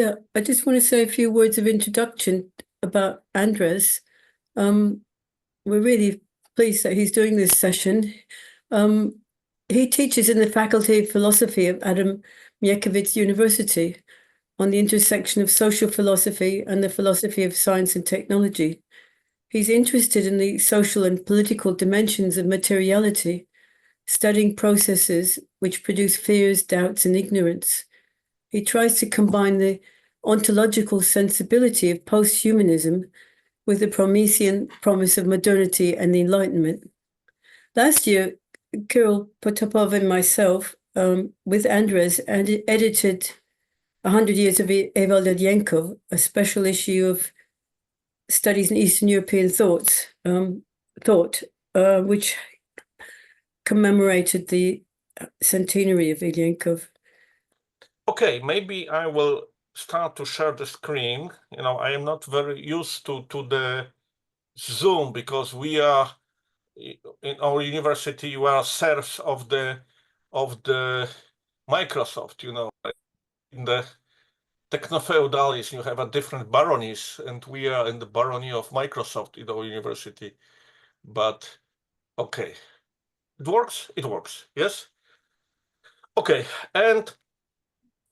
Yeah, I just want to say a few words of introduction about Andres. We're really pleased that he's doing this session. He teaches in the Faculty of Philosophy of Adam Mickiewicz University on the intersection of social philosophy and the philosophy of science and technology. He's interested in the social and political dimensions of materiality, studying processes which produce fears, doubts, and ignorance. He tries to combine the ontological sensibility of post-humanism with the Promethean promise of modernity and the Enlightenment. Last year, Kirill Potapov and myself, with Andres, edited 100 Years of Eval Ilyenkov, a special issue of Studies in Eastern European Thought, which commemorated the centenary of Ilyenkov. Okay, maybe I will start to share the screen. I am not very used to the Zoom because we are in our university. We are serfs of the Microsoft. In the techno-feudalism, you have a different baronies, and we are in the barony of Microsoft in our university. But okay, it works. It works. Yes. Okay, and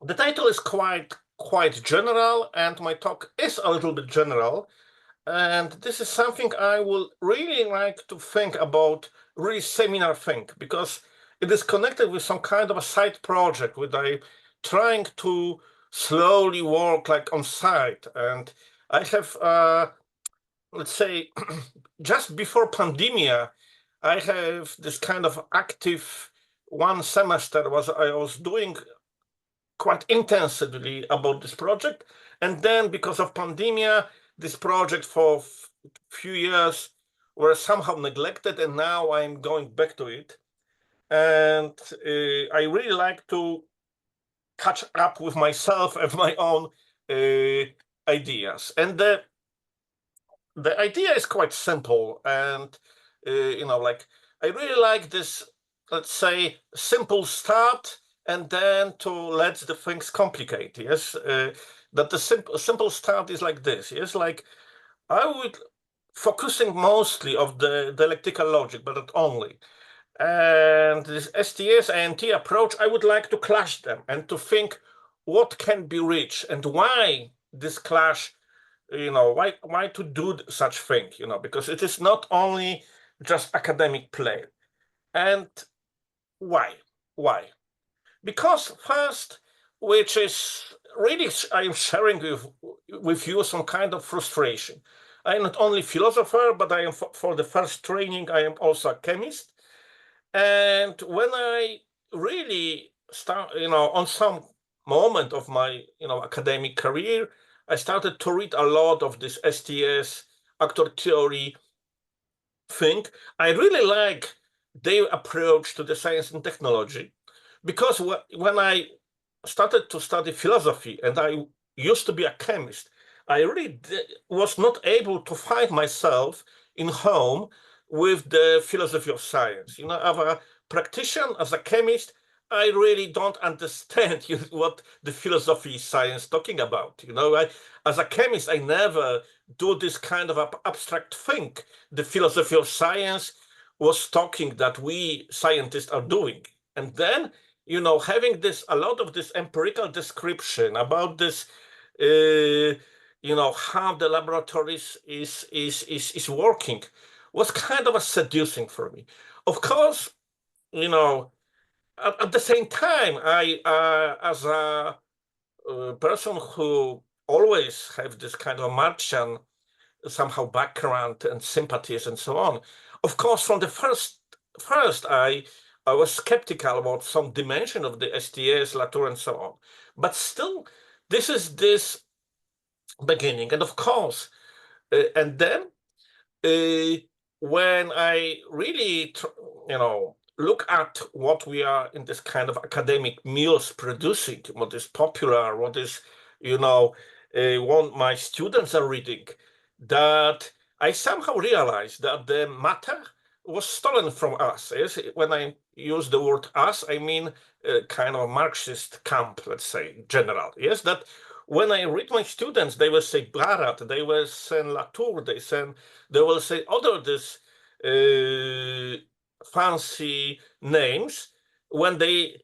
the title is quite general, and my talk is a little bit general. And this is something I will really like to think about, really seminar think, because it is connected with some kind of a side project which I'm trying to slowly work like on site. And I have, let's say, just before pandemia, I have this kind of active one semester I was doing quite intensively about this project. And then because of pandemia, this project for a few years were somehow neglected, and now I'm going back to it. And I really like to catch up with myself and my own ideas. And the idea is quite simple. And, I really like this, let's say, simple start, and then to let the things complicate. Yes, that the simple start is like this. Yes, like I would focusing mostly of the dialectical logic, but not only. And this STS ANT approach, I would like to clash them and to think what can be reached and why this clash. Why to do such thing? Because it is not only just academic play. And why? Because first, which is really I'm sharing with you some kind of frustration. I am not only philosopher, but I am for the first training, I am also a chemist. And when I really start, on some moment of my, academic career, I started to read a lot of this STS, actor theory thing. I really like their approach to the science and technology. Because when I started to study philosophy, and I used to be a chemist, I really was not able to find myself in home with the philosophy of science. As a practitioner, as a chemist, I really don't understand what the philosophy of science talking about. As a chemist, I never do this kind of abstract thing. The philosophy of science was talking that we scientists are doing. And then having a lot of this empirical description about this, how the laboratories is working was kind of a seducing for me. Of course, at the same time, I, as a person who always have this kind of Marxian somehow background and sympathies and so on, of course, from the first I was skeptical about some dimension of the STS, Latour, and so on. But still, this is this beginning. And of course, and then when I really, look at what we are in this kind of academic meals producing, what is popular, what is, what my students are reading, that I somehow realized that the matter was stolen from us. Yes? When I use the word us, I mean kind of Marxist camp, let's say, general. Yes, that when I read my students, they will say Barat, they will say Latour, they will say other this fancy names and they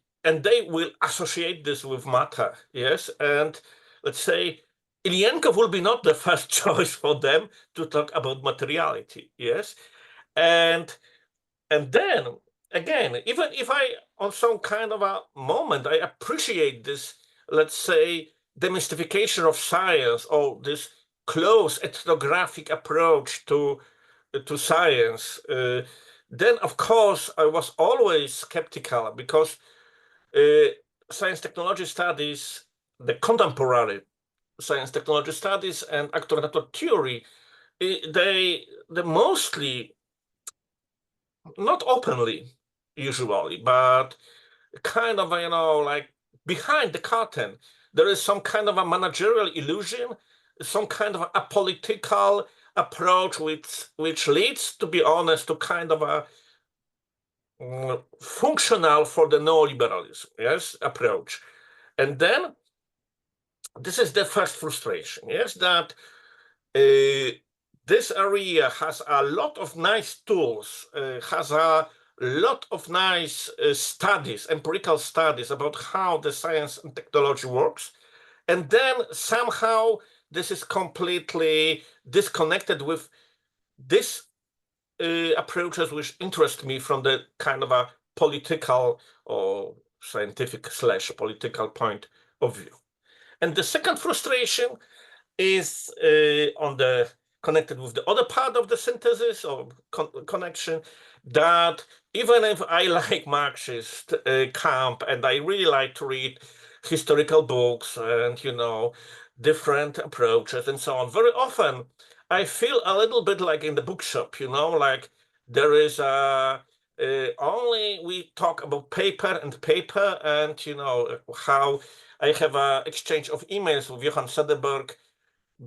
will associate this with matter, yes? And let's say Ilyenkov will be not the first choice for them to talk about materiality, yes? And then again, even if I on some kind of a moment I appreciate this, let's say, demystification of science or this close ethnographic approach to science, then of course I was always skeptical because science technology studies, the contemporary science technology studies and actor-natural theory, they mostly, not openly usually, but kind of, you know, like behind the curtain, there is some kind of a managerial illusion, some kind of a political approach which leads, to be honest, to kind of a functional for the neoliberalism, yes, approach. And then this is the first frustration, yes, that this area has a lot of nice tools, has a lot of nice studies, empirical studies about how the science and technology works. And then somehow this is completely disconnected with this approaches which interest me from the kind of a political or scientific / political point of view. And the second frustration is connected with the other part of the synthesis or connection, that even if I like Marxist camp and I really like to read historical books and, you know, different approaches and so on, very often I feel a little bit like in the bookshop, you know, like there is only we talk about paper and, you know, how I have an exchange of emails with Johann Sederberg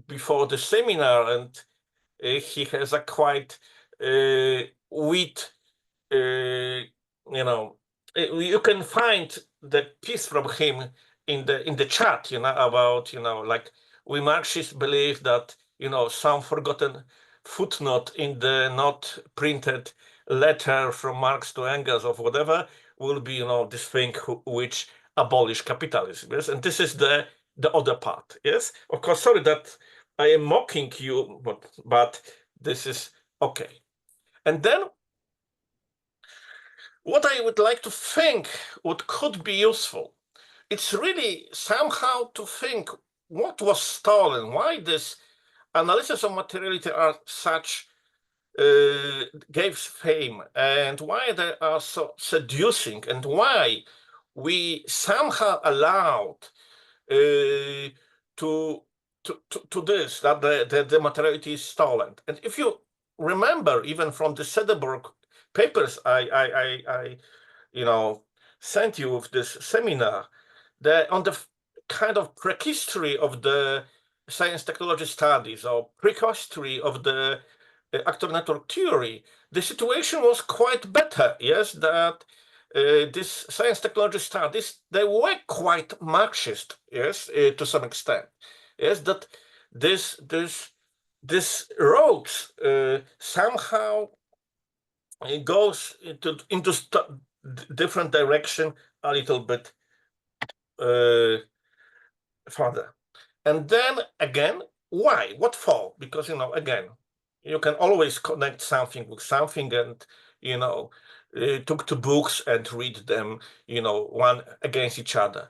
before the seminar, and he has a quite wit, you know, you can find the piece from him in the chat, you know, about, you know, like we Marxists believe that, you know, some forgotten footnote in the not printed letter from Marx to Engels or whatever will be, you know, this thing which abolish capitalism, yes? And this is the other part, yes? Of course, sorry that I am mocking you, but this is okay. And then what I would like to think what could be useful, it's really somehow to think what was stolen, why this analysis of materiality are such gave fame, and why they are so seducing, and why we somehow allowed to this, that the materiality is stolen. And if you remember, even from the Sederberg papers I you know, sent you with this seminar, on the kind of prehistory of the science technology studies or prehistory of the actor-natural theory, the situation was quite better, yes, that this science technology studies, they were quite Marxist, yes, to some extent, yes, that this road somehow it goes into different direction a little bit further. And then again, why? What for? Because, you know, again, you can always connect something with something and, you know, talk to books and read them, you know, one against each other.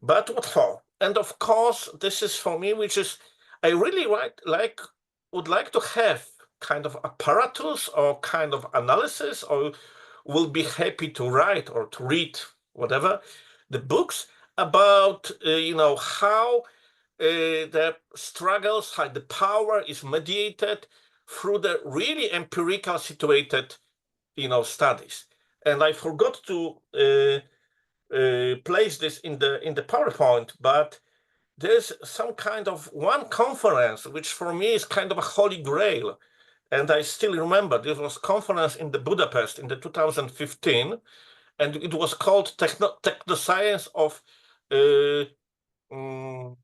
But what for? And of course, this is for me, which is, I really would like to have kind of apparatus or kind of analysis, or will be happy to write or to read whatever the books about, you know, how the struggles, how the power is mediated through the really empirical situated, you know, studies. And I forgot to place this in the PowerPoint, but there's some kind of one conference which for me is kind of a holy grail. And I still remember this was conference in the Budapest in the 2015, and it was called Technoscience of of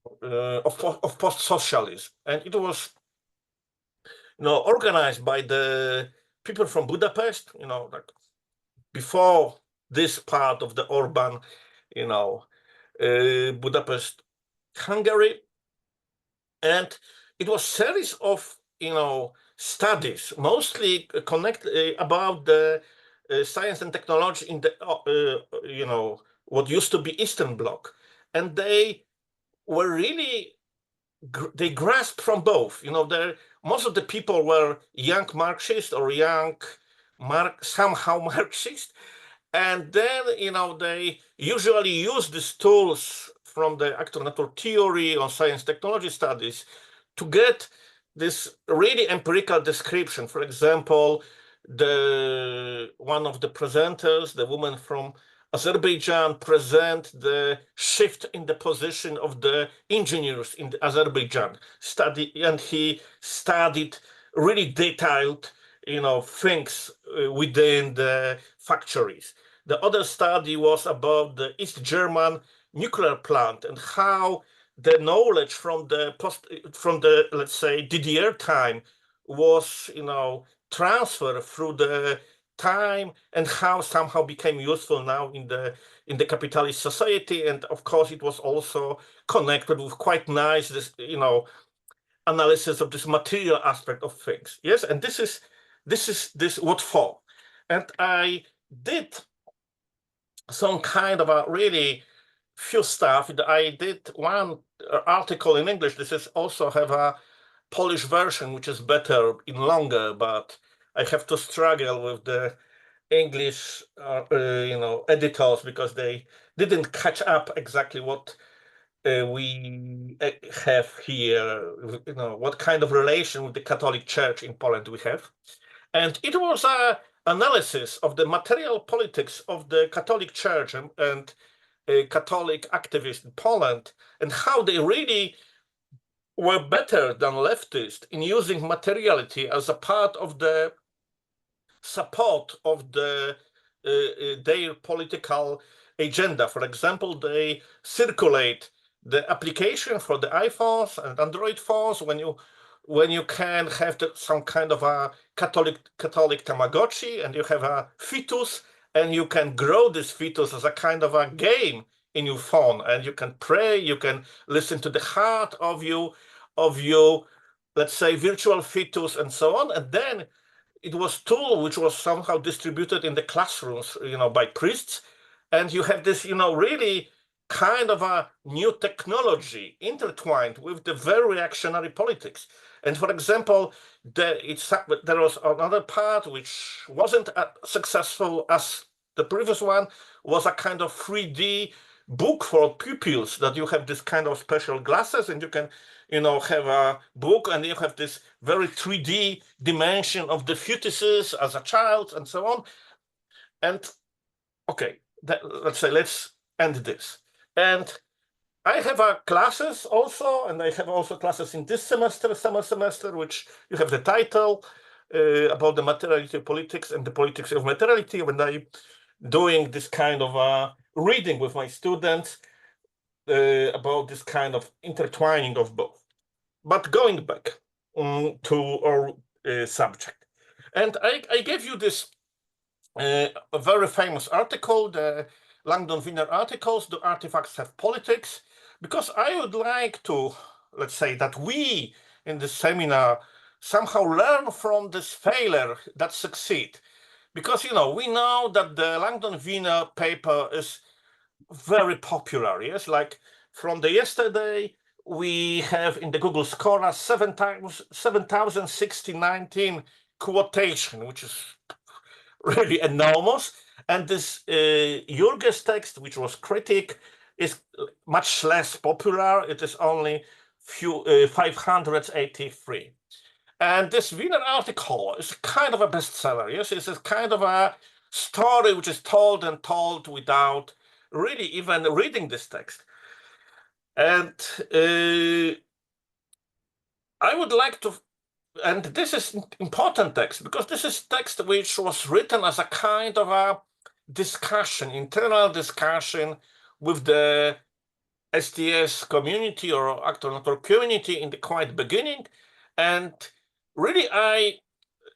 post-socialism, and it was, organized by the people from Budapest, like before this part of the urban, Budapest, Hungary, and it was series of studies, mostly about the science and technology in the what used to be Eastern Bloc, and they were really they grasped from both. Most of the people were young Marxists or young somehow Marxist, and then they usually use these tools from the actual natural theory or science technology studies to get this really empirical description. For example, one of the presenters, the woman from Azerbaijan, present the shift in the position of the engineers in Azerbaijan and he studied really detailed things within the factories. The other study was about the East German nuclear plant and how the knowledge from the let's say DDR time was transferred through the time and how somehow became useful now in the capitalist society. And of course it was also connected with quite nice analysis of this material aspect of things. Yes, and this is what for. And I did some kind of a really few stuff. I did one article in English. This is also have a Polish version, which is better in longer, but I have to struggle with the English, editors because they didn't catch up exactly what we have here, what kind of relation with the Catholic Church in Poland we have. And it was a analysis of the material politics of the Catholic Church and Catholic activists in Poland and how they really were better than leftists in using materiality as a part of the support of their political agenda. For example, they circulate the application for the iPhones and Android phones when you can have some kind of a Catholic Tamagotchi and you have a fetus and you can grow this fetus as a kind of a game in your phone and you can pray, you can listen to the heart of you, let's say, virtual fetus and so on. And then it was tool which was somehow distributed in the classrooms, by priests. And you have this, really kind of a new technology intertwined with the very reactionary politics. And for example, there was another part which wasn't as successful as the previous one, was a kind of 3D book for pupils that you have this kind of special glasses and you can have a book and you have this very 3D dimension of the fetuses as a child and so on. And okay, let's end this. And I have classes also, and I have also classes in this summer semester, which you have the title about the materiality of politics and the politics of materiality. When I'm doing this kind of reading with my students about this kind of intertwining of both. But going back to our subject, and I gave you this a very famous article, the Langdon Winner articles, Do Artifacts Have Politics? Because I would like to, let's say, that we in the seminar somehow learn from this failure that succeed. Because, we know that the Langdon Winner paper is very popular, yes? Like from the yesterday, we have in the Google Scholar 7,019 quotation, which is really enormous. And this Jürgen's text, which was critic, is much less popular. It is only 583. And this Wiener article is kind of a bestseller. Yes, it's a kind of a story which is told without really even reading this text. And I would like to, and this is important text because this is text which was written as a kind of a discussion, internal discussion with the STS community or actor network community in the quite beginning, and really I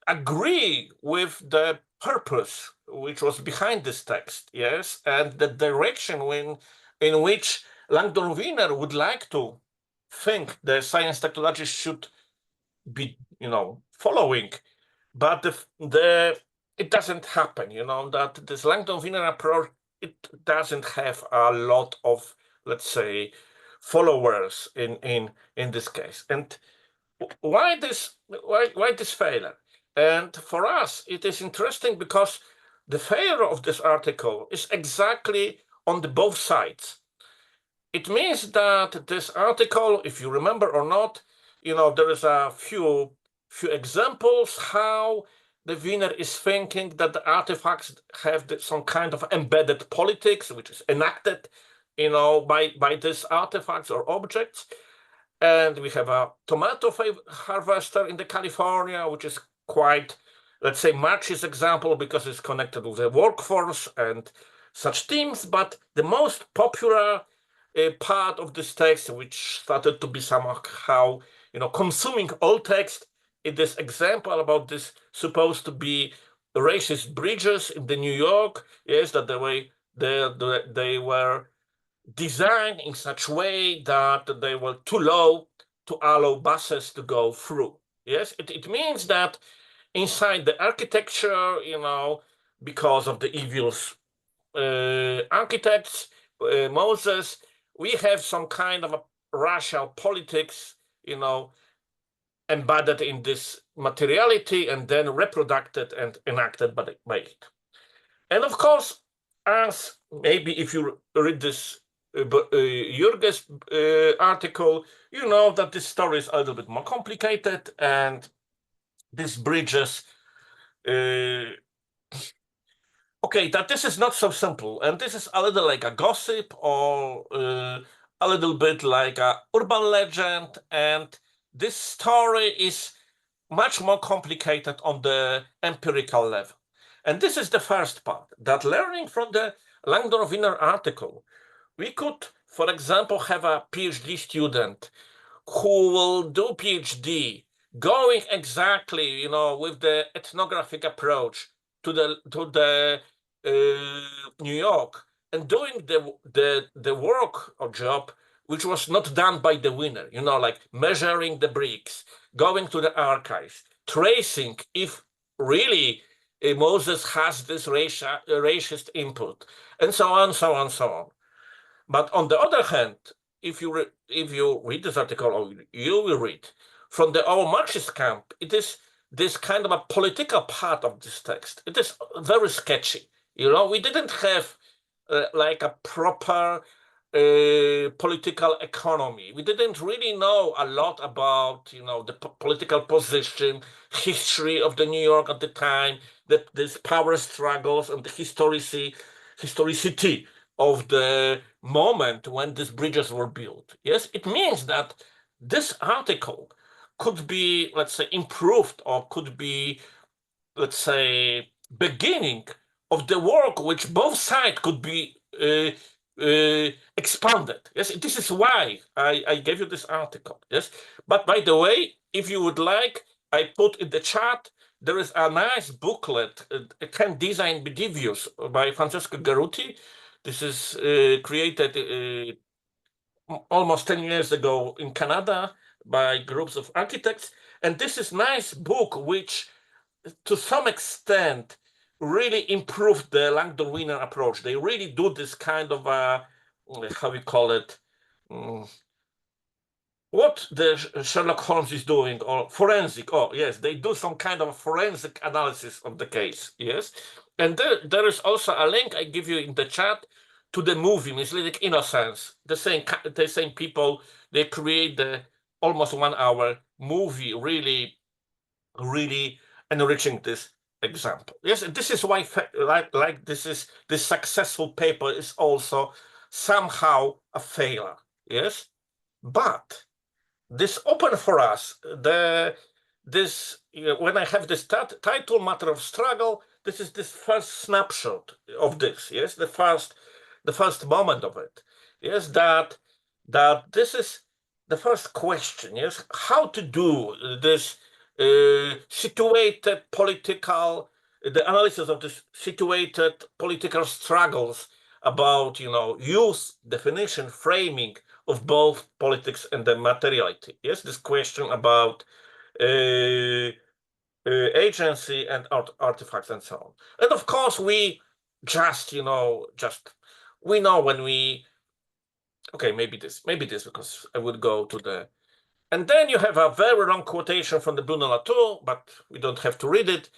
agree with the purpose which was behind this text, yes, and the direction in which Langdon Winner would like to think the science technology should be, following, but it doesn't happen, that this Langdon Winner approach, it doesn't have a lot of, let's say, followers in this case. And why this failure? And for us, it is interesting because the failure of this article is exactly on the both sides. It means that this article, if you remember or not, there is a few examples how the Wiener is thinking that the artifacts have some kind of embedded politics, which is enacted, by these artifacts or objects. And we have a tomato harvester in the California, which is quite, let's say, Marxist example because it's connected with the workforce and such themes. But the most popular part of this text, which started to be somehow, consuming all text, is this example about this supposed to be racist bridges in the New York. Yes, that they were designed in such way that they were too low to allow buses to go through. Yes, it means that inside the architecture, because of the evil architects, Moses, we have some kind of a racial politics, embedded in this materiality and then reproduced and enacted by it. And of course, as maybe if you read this Jürgen's article, you know that this story is a little bit more complicated, and these bridges, okay, that this is not so simple, and this is a little like a gossip or a little bit like a urban legend, and this story is much more complicated on the empirical level. And this is the first part, that learning from the Langdon Winner article, we could, for example, have a PhD student who will do PhD, going exactly, with the ethnographic approach to the New York, and doing the work or job which was not done by the Winner, like measuring the bricks, going to the archives, tracing if really Moses has this racist input, and so on, so on, so on. But on the other hand, if you read this article, or you will read from the old Marxist camp, it is this kind of a political part of this text. It is very sketchy. We didn't have like a proper political economy. We didn't really know a lot about, the political position, history of the New York at the time, that these power struggles and the historicity of the moment when these bridges were built. Yes, it means that this article could be, let's say, improved, or could be, let's say, beginning of the work which both sides could be expanded. Yes, this is why I gave you this article. Yes, but by the way, if you would like, I put in the chat, there is a nice booklet, Can Design Be Devious, by Francesco Garuti. This is created almost 10 years ago in Canada by groups of architects. And this is nice book, which to some extent really improved the Langdon Winner approach. They really do this kind of how we call it, what the Sherlock Holmes is doing, or forensic. Oh yes, they do some kind of forensic analysis of the case. Yes, and there is also a link I give you in the chat to the movie Misleading Innocence. The same people, they create the almost 1 hour movie, really enriching this example. Yes, and this is why this successful paper is also somehow a failure. Yes, but this open for us when I have this title, Matter of Struggle, this is this first snapshot of this. Yes, the first moment of it. Yes, that that this is the first question, yes, how to do this situated political, the analysis of this situated political struggles about, use, definition, framing of both politics and the materiality. Yes, this question about agency and artifacts and so on. And of course, we we know when we, okay, maybe this, because I would go to the, and then you have a very long quotation from the Bruno Latour, but we don't have to read it.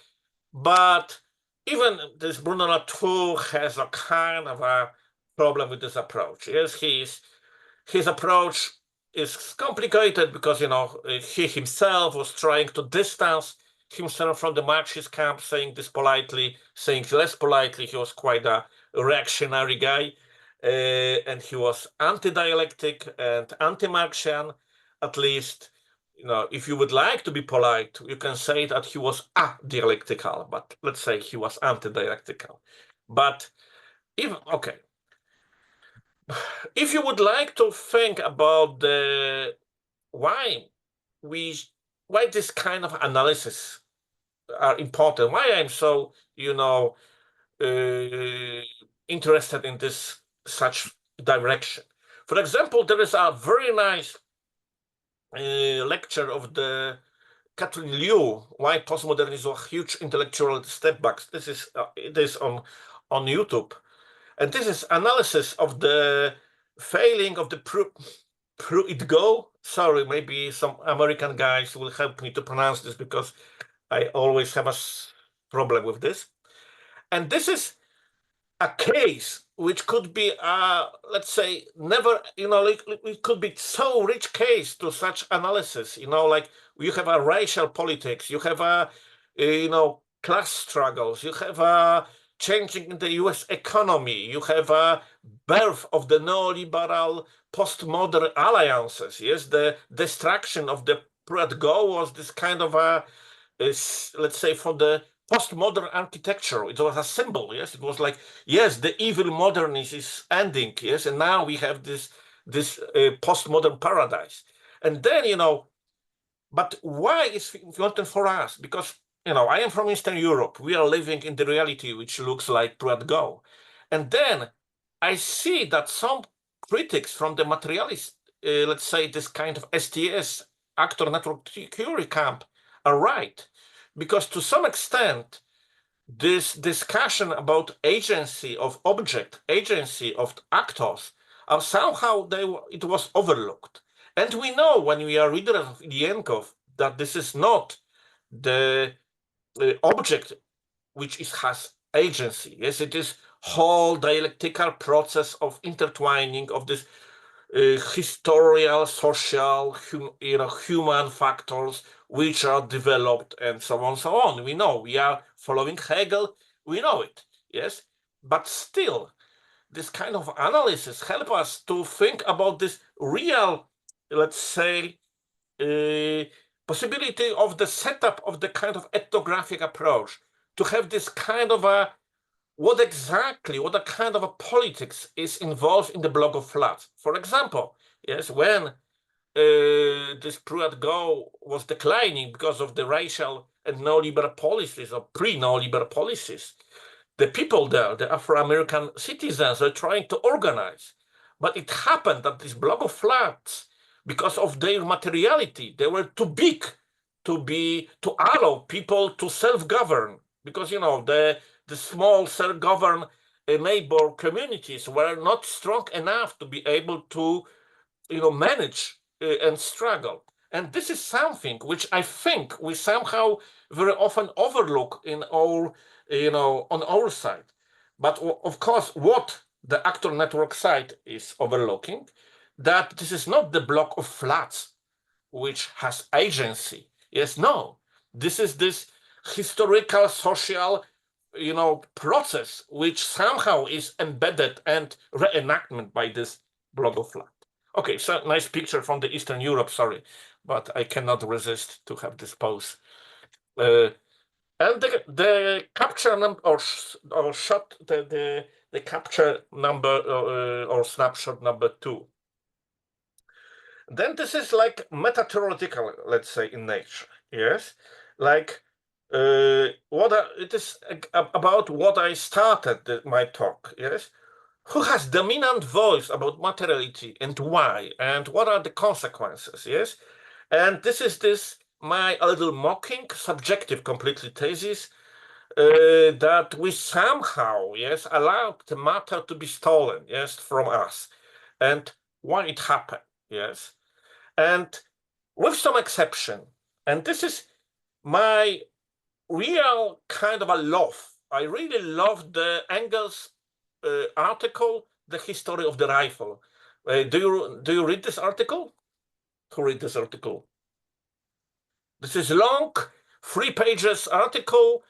But even this Bruno Latour has a kind of a problem with this approach. Yes, his approach is complicated because, he himself was trying to distance himself from the Marxist camp, saying this politely, saying less politely. He was quite a reactionary guy, and he was anti-dialectic and anti-Marxian, at least. If you would like to be polite, you can say that he was dialectical, but let's say he was anti-dialectical. But even, okay, if you would like to think about why this kind of analysis are important, why I'm so, interested in this such direction. For example, there is a very nice lecture of the Catherine Liu, why postmodernism is a huge intellectual step back. It is on YouTube, and this is analysis of the failing of the sorry, maybe some American guys will help me to pronounce this because I always have a problem with this. And this is a case which could be, let's say, never, it could be so rich case to such analysis, like you have a racial politics, you have a, class struggles, you have a changing in the US economy, you have a birth of the neoliberal postmodern alliances. Yes, the destruction of the pro-at-go was this kind of a, let's say, for the postmodern architecture. It was a symbol. Yes, it was like, yes, the evil modernism is ending. Yes, and now we have this postmodern paradise. And then, but why is it important for us? Because, I am from Eastern Europe. We are living in the reality which looks like pro-at-go. And then I see that some critics from the materialist, let's say this kind of STS, actor network theory camp, are right. Because to some extent, this discussion about agency of object, agency of actors, are somehow it was overlooked. And we know when we are readers of Ilyenkov that this is not the object which has agency. Yes, it is whole dialectical process of intertwining of this historical, social, human factors which are developed and so on, so on. We know, we are following Hegel, we know it, yes? But still, this kind of analysis help us to think about this real, let's say, possibility of the setup of the kind of ethnographic approach, to have this kind of a, what the kind of a politics is involved in the block of flats. For example, yes, when this pro-at-go was declining because of the racial and neoliberal policies or pre-neoliberal policies, the people there, the Afro-American citizens, are trying to organize. But it happened that this block of flats, because of their materiality, they were too big to allow people to self-govern. Because, the small self-governed neighbor communities were not strong enough to be able to, manage and struggle. And this is something which I think we somehow very often overlook in our, on our side. But of course, what the actor network side is overlooking, that this is not the block of flats which has agency. Yes, no, this is this historical, social, process which somehow is embedded and reenactment by this block of flat. Okay, so nice picture from the Eastern Europe, sorry, but I cannot resist to have this pose. And the capture number or shot, the capture number or snapshot number 2. Then this is like meta-theoretical, let's say, in nature, yes? Like, it is about what I started my talk, yes? Who has dominant voice about materiality and why, and what are the consequences, yes? And this is my a little mocking, subjective completely thesis, that we somehow, yes, allowed the matter to be stolen, yes, from us, and why it happened, yes? And with some exception, and this is my real kind of a love. I really love the Engels article, The History of the Rifle. Do you read this article? Who read this article? This is long, 3 pages article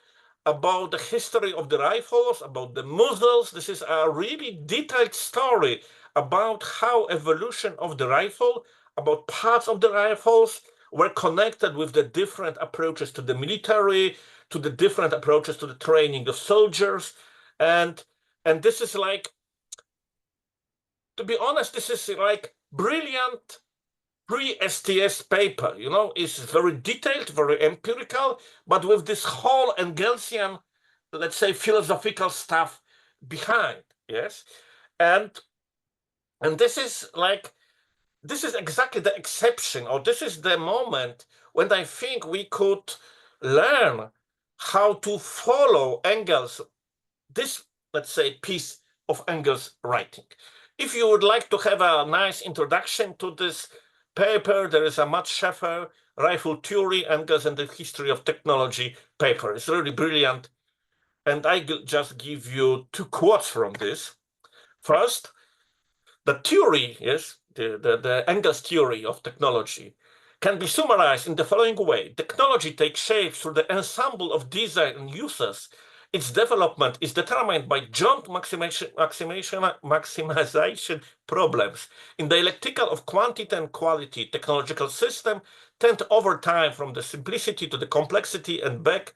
about the history of the rifles, about the muzzles. This is a really detailed story about how evolution of the rifle, about parts of the rifles were connected with the different approaches to the military, to the different approaches to the training of soldiers. And this is like, to be honest, this is like brilliant pre-STS paper, you know, it's very detailed, very empirical, but with this whole Engelsian, let's say, philosophical stuff behind, yes? And this is like, this is exactly the exception, or this is the moment when I think we could learn how to follow Engels, this, let's say, piece of Engels' writing. If you would like to have a nice introduction to this paper, there is a Matt Scheffer, Rifle Theory, Engels and the History of Technology paper. It's really brilliant. And I just give you 2 quotes from this. First, the theory, yes, the Engels theory of technology can be summarized in the following way. Technology takes shape through the ensemble of design and uses. Its development is determined by joint maximization problems. In dialectical of quantity and quality, technological system tend over time from the simplicity to the complexity and back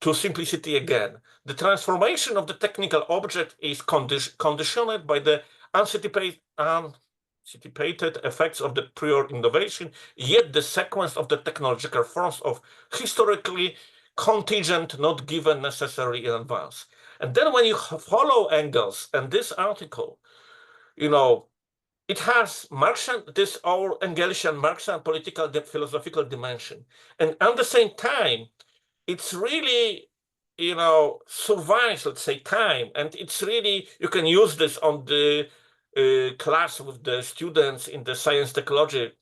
to simplicity again. The transformation of the technical object is conditioned by the anticipated effects of the prior innovation, yet the sequence of the technological forms of historically contingent, not given necessary in advance. And then when you follow Engels and this article, you know, it has Marxian, this our Engelsian Marxian political philosophical dimension. And at the same time, it's really, you know, survives, let's say, time. And it's really, you can use this on the class with the students in the science technology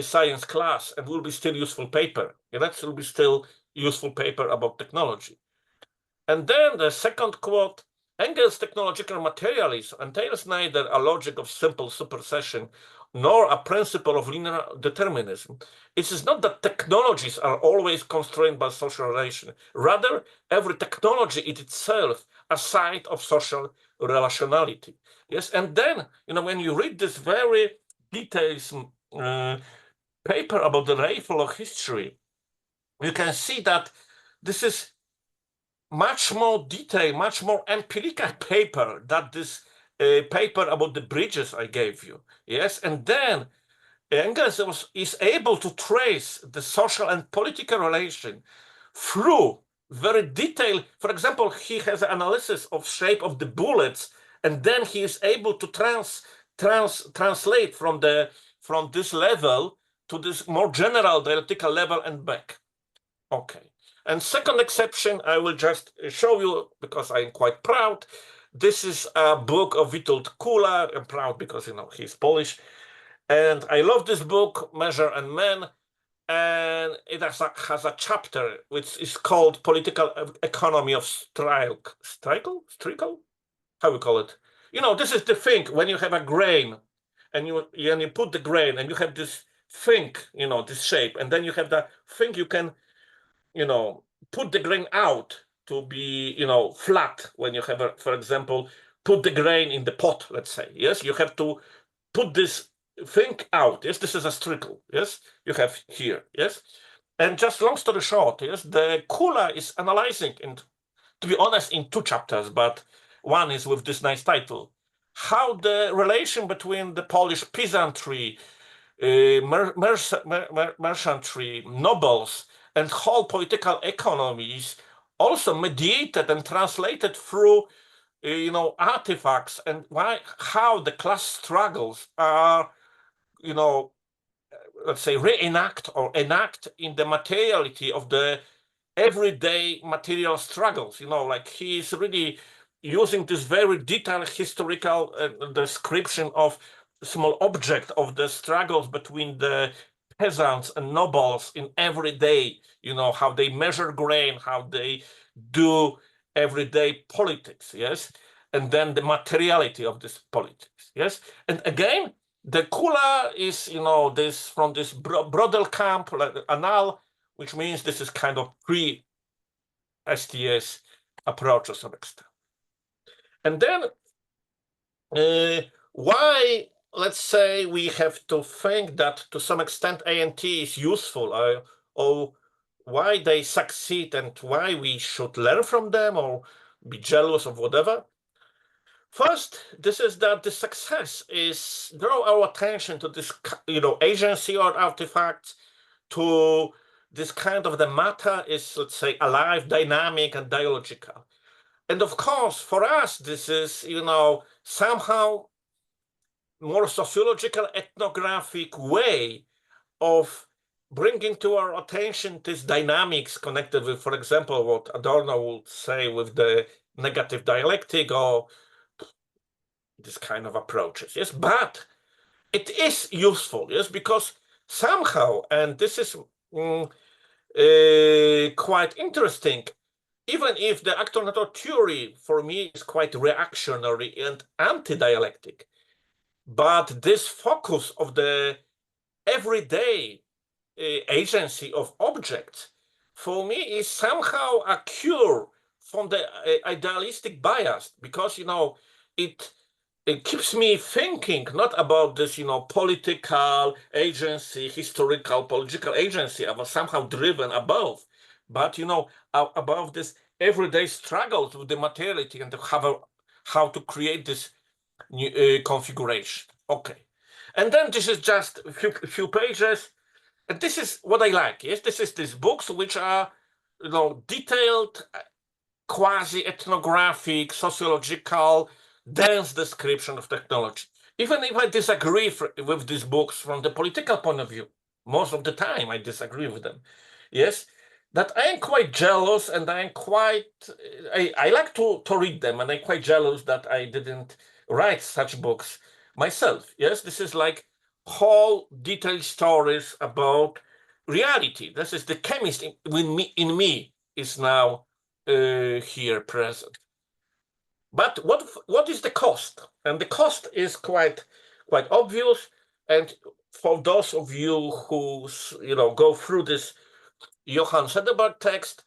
science class, and will be still useful paper. And that will be still useful paper about technology. And then the second quote, Engels' technological materialism entails neither a logic of simple supersession nor a principle of linear determinism. It is not that technologies are always constrained by social relation. Rather, every technology is itself a site of social relationality. Yes, and then, you know, when you read this very detailed paper about the rifle of history, you can see that this is much more detailed, much more empirical paper than this paper about the bridges I gave you. Yes, and then Engels is able to trace the social and political relation through very detailed. For example, he has an analysis of shape of the bullets, and then he is able to translate from this level to this more general dialectical level and back. Okay. And second exception, I will just show you because I'm quite proud. This is a book of Witold Kula. I'm proud because, you know, he's Polish. And I love this book, Measure and Men. And it has a chapter which is called Political Economy of Strikel? How we call it? You know, this is the thing when you have a grain and you put the grain and you have this thing, you know, this shape, and then you have the thing you can, you know, put the grain out to be, you know, flat when you have, for example, put the grain in the pot, let's say. Yes, you have to put this thing out. Yes, this is a strickle. Yes, you have here. Yes, and just long story short, yes, the Kula is analyzing, and to be honest, in 2 chapters, but one is with this nice title, how the relation between the Polish peasantry, merchantry, nobles, and whole political economies also mediated and translated through artifacts, and how the class struggles are, let's say, reenact or enact in the materiality of the everyday material struggles. Like he's really using this very detailed historical description of small object of the struggles between the peasants and nobles in everyday, how they measure grain, how they do everyday politics, yes? And then the materiality of this politics, yes? And again, the Kula is, this from this Brodel camp, like Anal, which means this is kind of pre-STS approach to some extent. And then why, let's say, we have to think that to some extent ANT is useful, or why they succeed and why we should learn from them or be jealous of whatever. First, this is that the success is draw our attention to this, agency or artifacts, to this kind of the matter is, let's say, alive, dynamic, and dialogical. And of course, for us, this is, somehow more sociological, ethnographic way of bringing to our attention these dynamics connected with, for example, what Adorno would say with the negative dialectic or this kind of approaches, yes? But it is useful, yes, because somehow, and this is quite interesting, even if the actor nature theory for me is quite reactionary and anti-dialectic, but this focus of the everyday agency of objects for me is somehow a cure from the idealistic bias, because it keeps me thinking not about this, political agency, historical, political agency. I was somehow driven above, but, above this everyday struggles with the materiality and how to create this new configuration. Okay. And then this is just a few pages. And this is what I like. Yes, this is these books which are, detailed, quasi-ethnographic, sociological, dense description of technology. Even if I disagree with these books from the political point of view, most of the time I disagree with them, yes, that I am quite jealous, and I am quite, I like to read them, and I'm quite jealous that I didn't write such books myself, yes. This is like whole detailed stories about reality. This is the chemist in me is now here present. But what is the cost? And the cost is quite obvious. And for those of you who go through this Johann Sederberg text,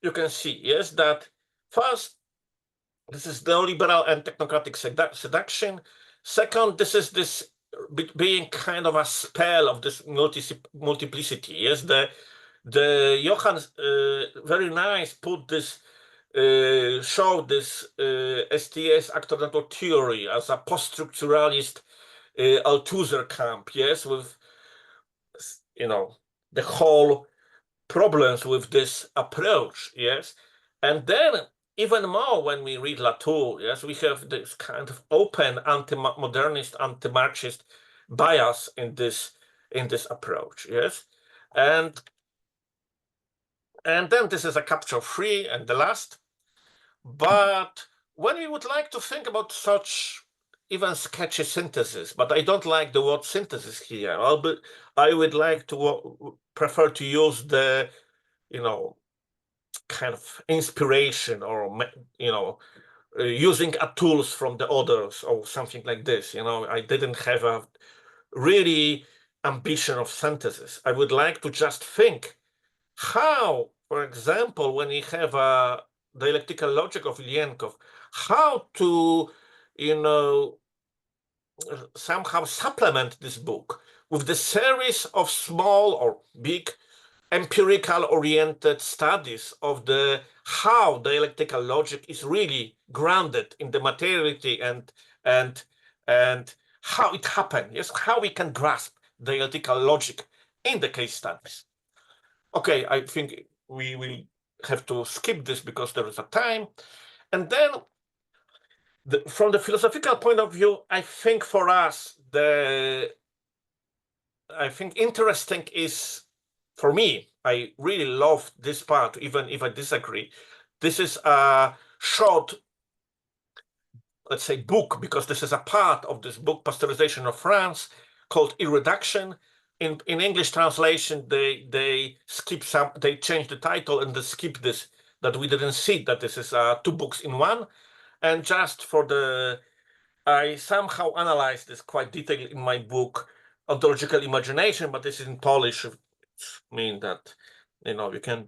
you can see, yes, that first, this is neoliberal and technocratic seduction. Second, this is this being kind of a spell of this multiplicity. Yes, the Johann very nice put this, showed this STS actor nature theory as a post-structuralist Althusser camp. Yes, with the whole problems with this approach. Yes, and then even more when we read Latour, yes, we have this kind of open anti-modernist, anti-Marxist bias in this approach, yes, and then this is a capture 3 and the last. But when we would like to think about such even sketchy synthesis, but I don't like the word synthesis here. I would like to prefer to use the kind of inspiration, or using tools from the others or something like this. I didn't have a really ambition of synthesis. I would like to just think how, for example, when we have a dialectical logic of Ilyenkov, how to somehow supplement this book with the series of small or big empirical oriented studies of how dialectical logic is really grounded in the materiality and how it happened, yes, how we can grasp dialectical logic in the case studies. Okay, I think we will have to skip this because there is a time. And then from the philosophical point of view, I think for us, I think interesting is, for me, I really love this part, even if I disagree. This is a short, let's say, book, because this is a part of this book, Pasteurization of France, called Irreduction. In English translation, they skip some, they change the title and they skip this, that we didn't see that this is 2 books in one. And just for the, I somehow analyzed this quite detailed in my book, Ontological Imagination, but this is in Polish. It means that, you know, I can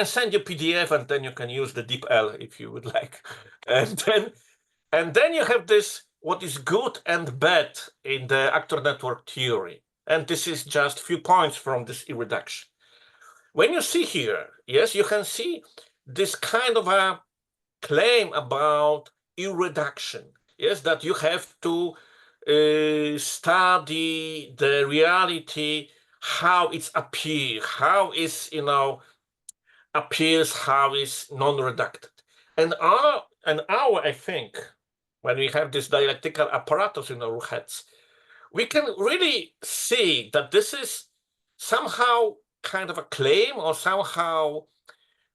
send you PDF and then you can use the DeepL if you would like. And then you have this, what is good and bad in the actor network theory. And this is just a few points from this irreduction. When you see here, yes, you can see this kind of a claim about irreduction, yes, that you have to study the reality, how it's appear, how is, you know, appears, how is non-reducted. And our, I think, when we have this dialectical apparatus in our heads, we can really see that this is somehow kind of a claim or somehow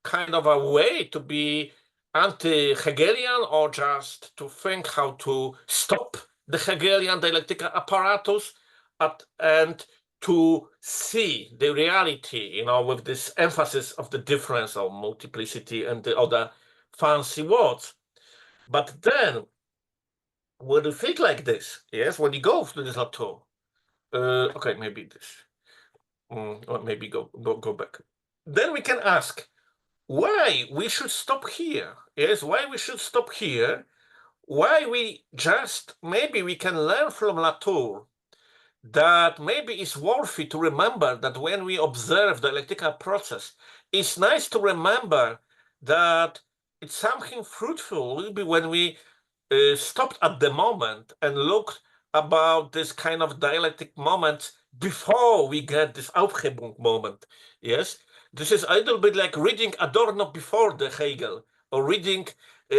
kind of a way to be anti-Hegelian, or just to think how to stop the Hegelian dialectical apparatus and to see the reality, you know, with this emphasis of the difference or multiplicity and the other fancy words. But then, when you think like this, yes, when you go to this Latour, okay, maybe this, or maybe go back. Then we can ask why we should stop here. Yes, why we should stop here? Why we just, maybe we can learn from Latour that maybe it's worthy to remember that when we observe the dialectical process, it's nice to remember that it's something fruitful will be when we stopped at the moment and looked about this kind of dialectic moments before we get this Aufhebung moment. Yes, this is a little bit like reading Adorno before the Hegel, or reading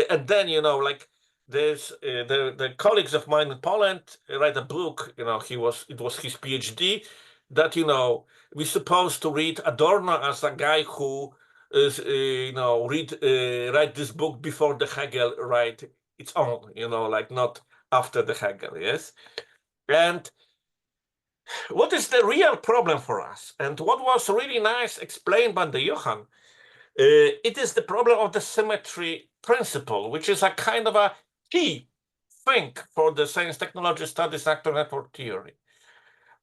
and then, you know, like there's the colleagues of mine in Poland write a book, you know, it was his PhD, that, you know, we're supposed to read Adorno as a guy who is, you know, write this book before the Hegel write its own, you know, like not after the Hegel, yes? And what is the real problem for us? And what was really nice explained by the Johann, it is the problem of the symmetry principle, which is a kind of a key thing for the science technology studies actor network theory.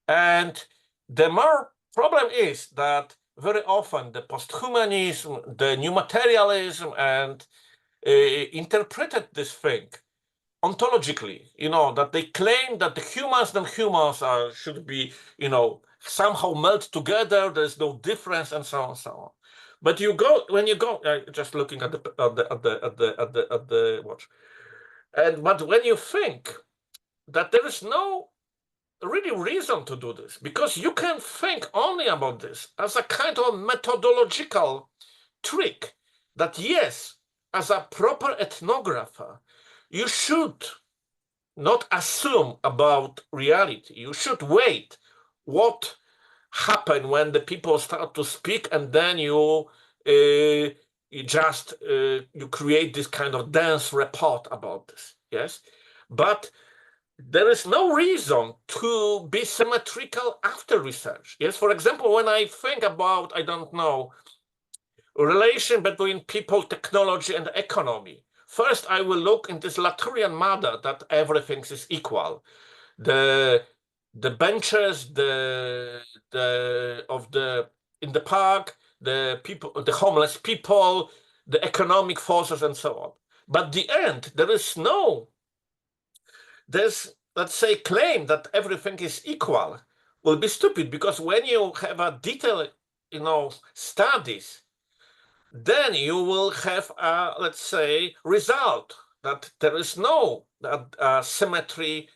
And the more problem is that very often the posthumanism, the new materialism, and interpreted this thing ontologically, you know, that they claim that the humans and humans should be, you know, somehow melt together, there's no difference, and so on and so on. But when you go, just looking at the watch, but when you think that there is no really reason to do this, because you can think only about this as a kind of methodological trick, that yes, as a proper ethnographer, you should not assume about reality. You should wait what happened when the people start to speak, and then you create this kind of dense report about this. Yes, but there is no reason to be symmetrical after research. Yes, for example, when I think about, I don't know, relation between people, technology, and economy, first I will look in this Latourian model that everything is equal. The benches, in the park, the people, the homeless people, the economic forces, and so on. But at the end, there's let's say, claim that everything is equal will be stupid, because when you have a detailed, you know, studies, then you will have a, let's say, result that there is no symmetry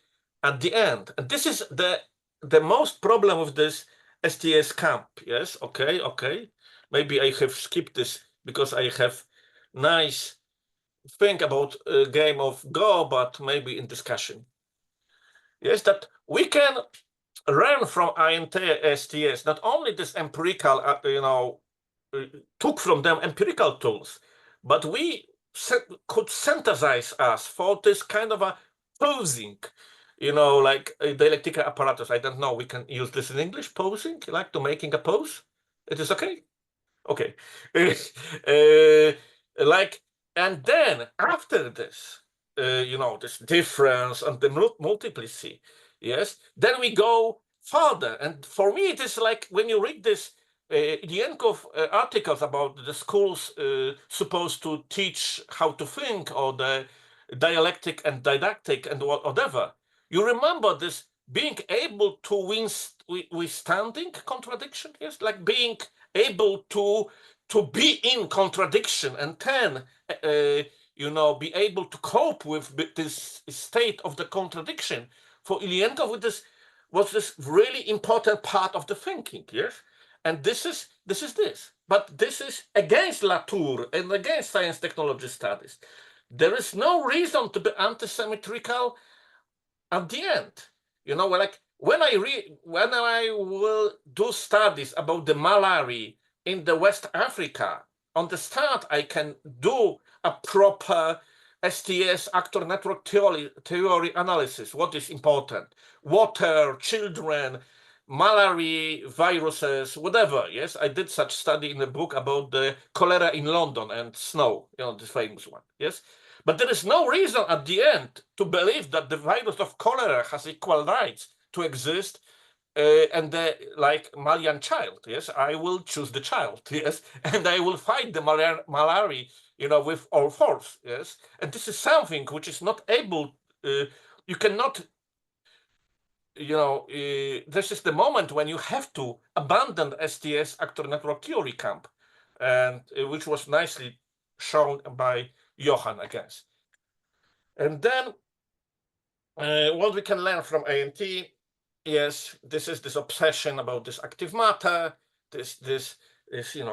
at the end. And this is the the most problem with this STS camp, yes, okay. Maybe I have skipped this because I have nice thing about a game of Go, but maybe in discussion. Yes, that we can learn from INT-STS, not only this empirical, took from them empirical tools, but we could synthesize us for this kind of a posing, like a dialectical apparatus. I don't know, we can use this in English, posing, like to making a pose. It is okay? Okay. And then after this, this difference and the multiplicity, yes, then we go further. And for me, it is like when you read this Ilyenkov articles about the schools supposed to teach how to think, or the dialectic and didactic and whatever, you remember this being able to withstanding contradiction, yes, like being able to be in contradiction and then be able to cope with this state of the contradiction. For Ilyenkov, was this really important part of the thinking, yes? And this is this. But this is against Latour and against science technology studies. There is no reason to be anti-symmetrical at the end. Like when I will do studies about the malaria in the West Africa, on the start I can do a proper STS actor network theory analysis. What is important? Water, children, malaria, viruses, whatever. Yes, I did such study in a book about the cholera in London and snow, the famous one. Yes. But there is no reason at the end to believe that the virus of cholera has equal rights to exist and like Malian child. Yes, I will choose the child. Yes, and I will fight the malaria, with all force. Yes, and this is something which is not able. You cannot. This is the moment when you have to abandon STS actor network theory camp, and which was nicely shown by Johan, I guess. And then what we can learn from ANT, yes, this is this obsession about this active matter. This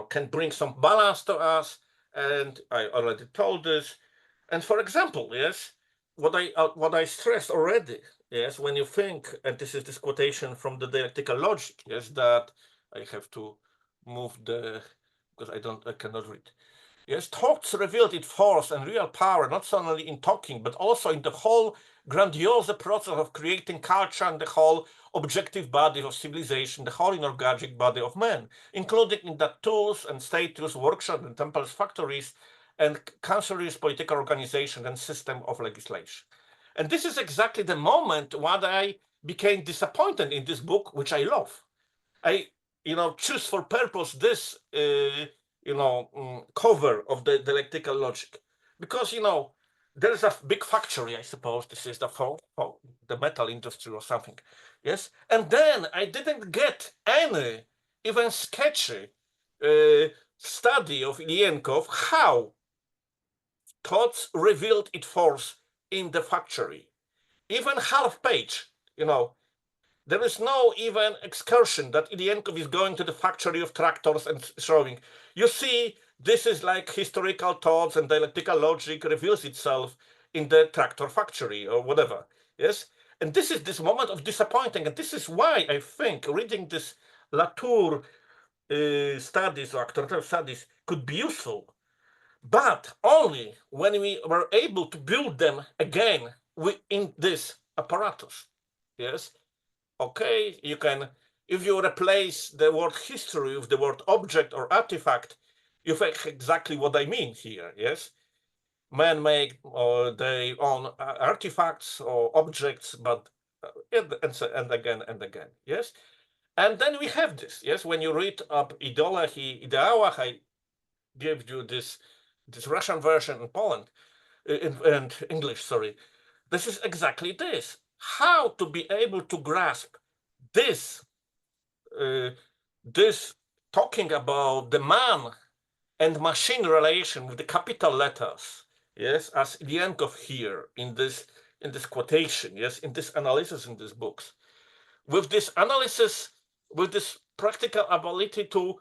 can bring some balance to us, and I already told this. And for example, yes, what I stressed already, yes, when you think, and this is this quotation from the dialectical logic, yes, that I have to move because I cannot read. Yes, thoughts revealed its force and real power, not only in talking, but also in the whole grandiose process of creating culture and the whole objective body of civilization, the whole inorganic body of man, including in the tools and status, workshops and temples, factories, and countries, political organization and system of legislation. And this is exactly the moment when I became disappointed in this book, which I love. I choose for purpose this cover of the dialectical logic, because there's a big factory, I suppose this is the metal industry or something, yes, and then I didn't get any even sketchy study of Ilyenkov how thoughts revealed its force in the factory, even half page, there is no even excursion that Ilyenkov is going to the factory of tractors and showing. You see, this is like historical thoughts and dialectical logic reveals itself in the tractor factory or whatever. Yes, and this is this moment of disappointing, and this is why I think reading this Latour studies or actor studies could be useful, but only when we were able to build them again in this apparatus. Yes. Okay, you can, if you replace the word history with the word object or artifact, you think exactly what I mean here, yes? Men make their own artifacts or objects, but and again, yes? And then we have this, yes? When you read up ideology, ideałach, I gave you this Russian version in Poland, and English, sorry. This is exactly this. How to be able to grasp this talking about the man and machine relation with the capital letters, yes, as Ilyenkov here in this quotation, yes, in this analysis in these books, with this analysis, with this practical ability to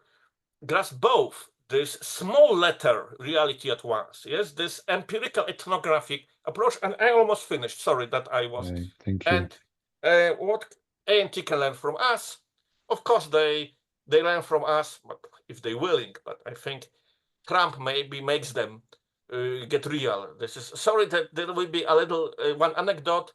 grasp both this small letter reality at once, yes, this empirical ethnographic approach, and I almost finished, sorry that I was. Okay, thank you. And what ANT can learn from us, of course they learn from us, but if they're willing, but I think Trump maybe makes them get real. This is, sorry that there will be a little, one anecdote.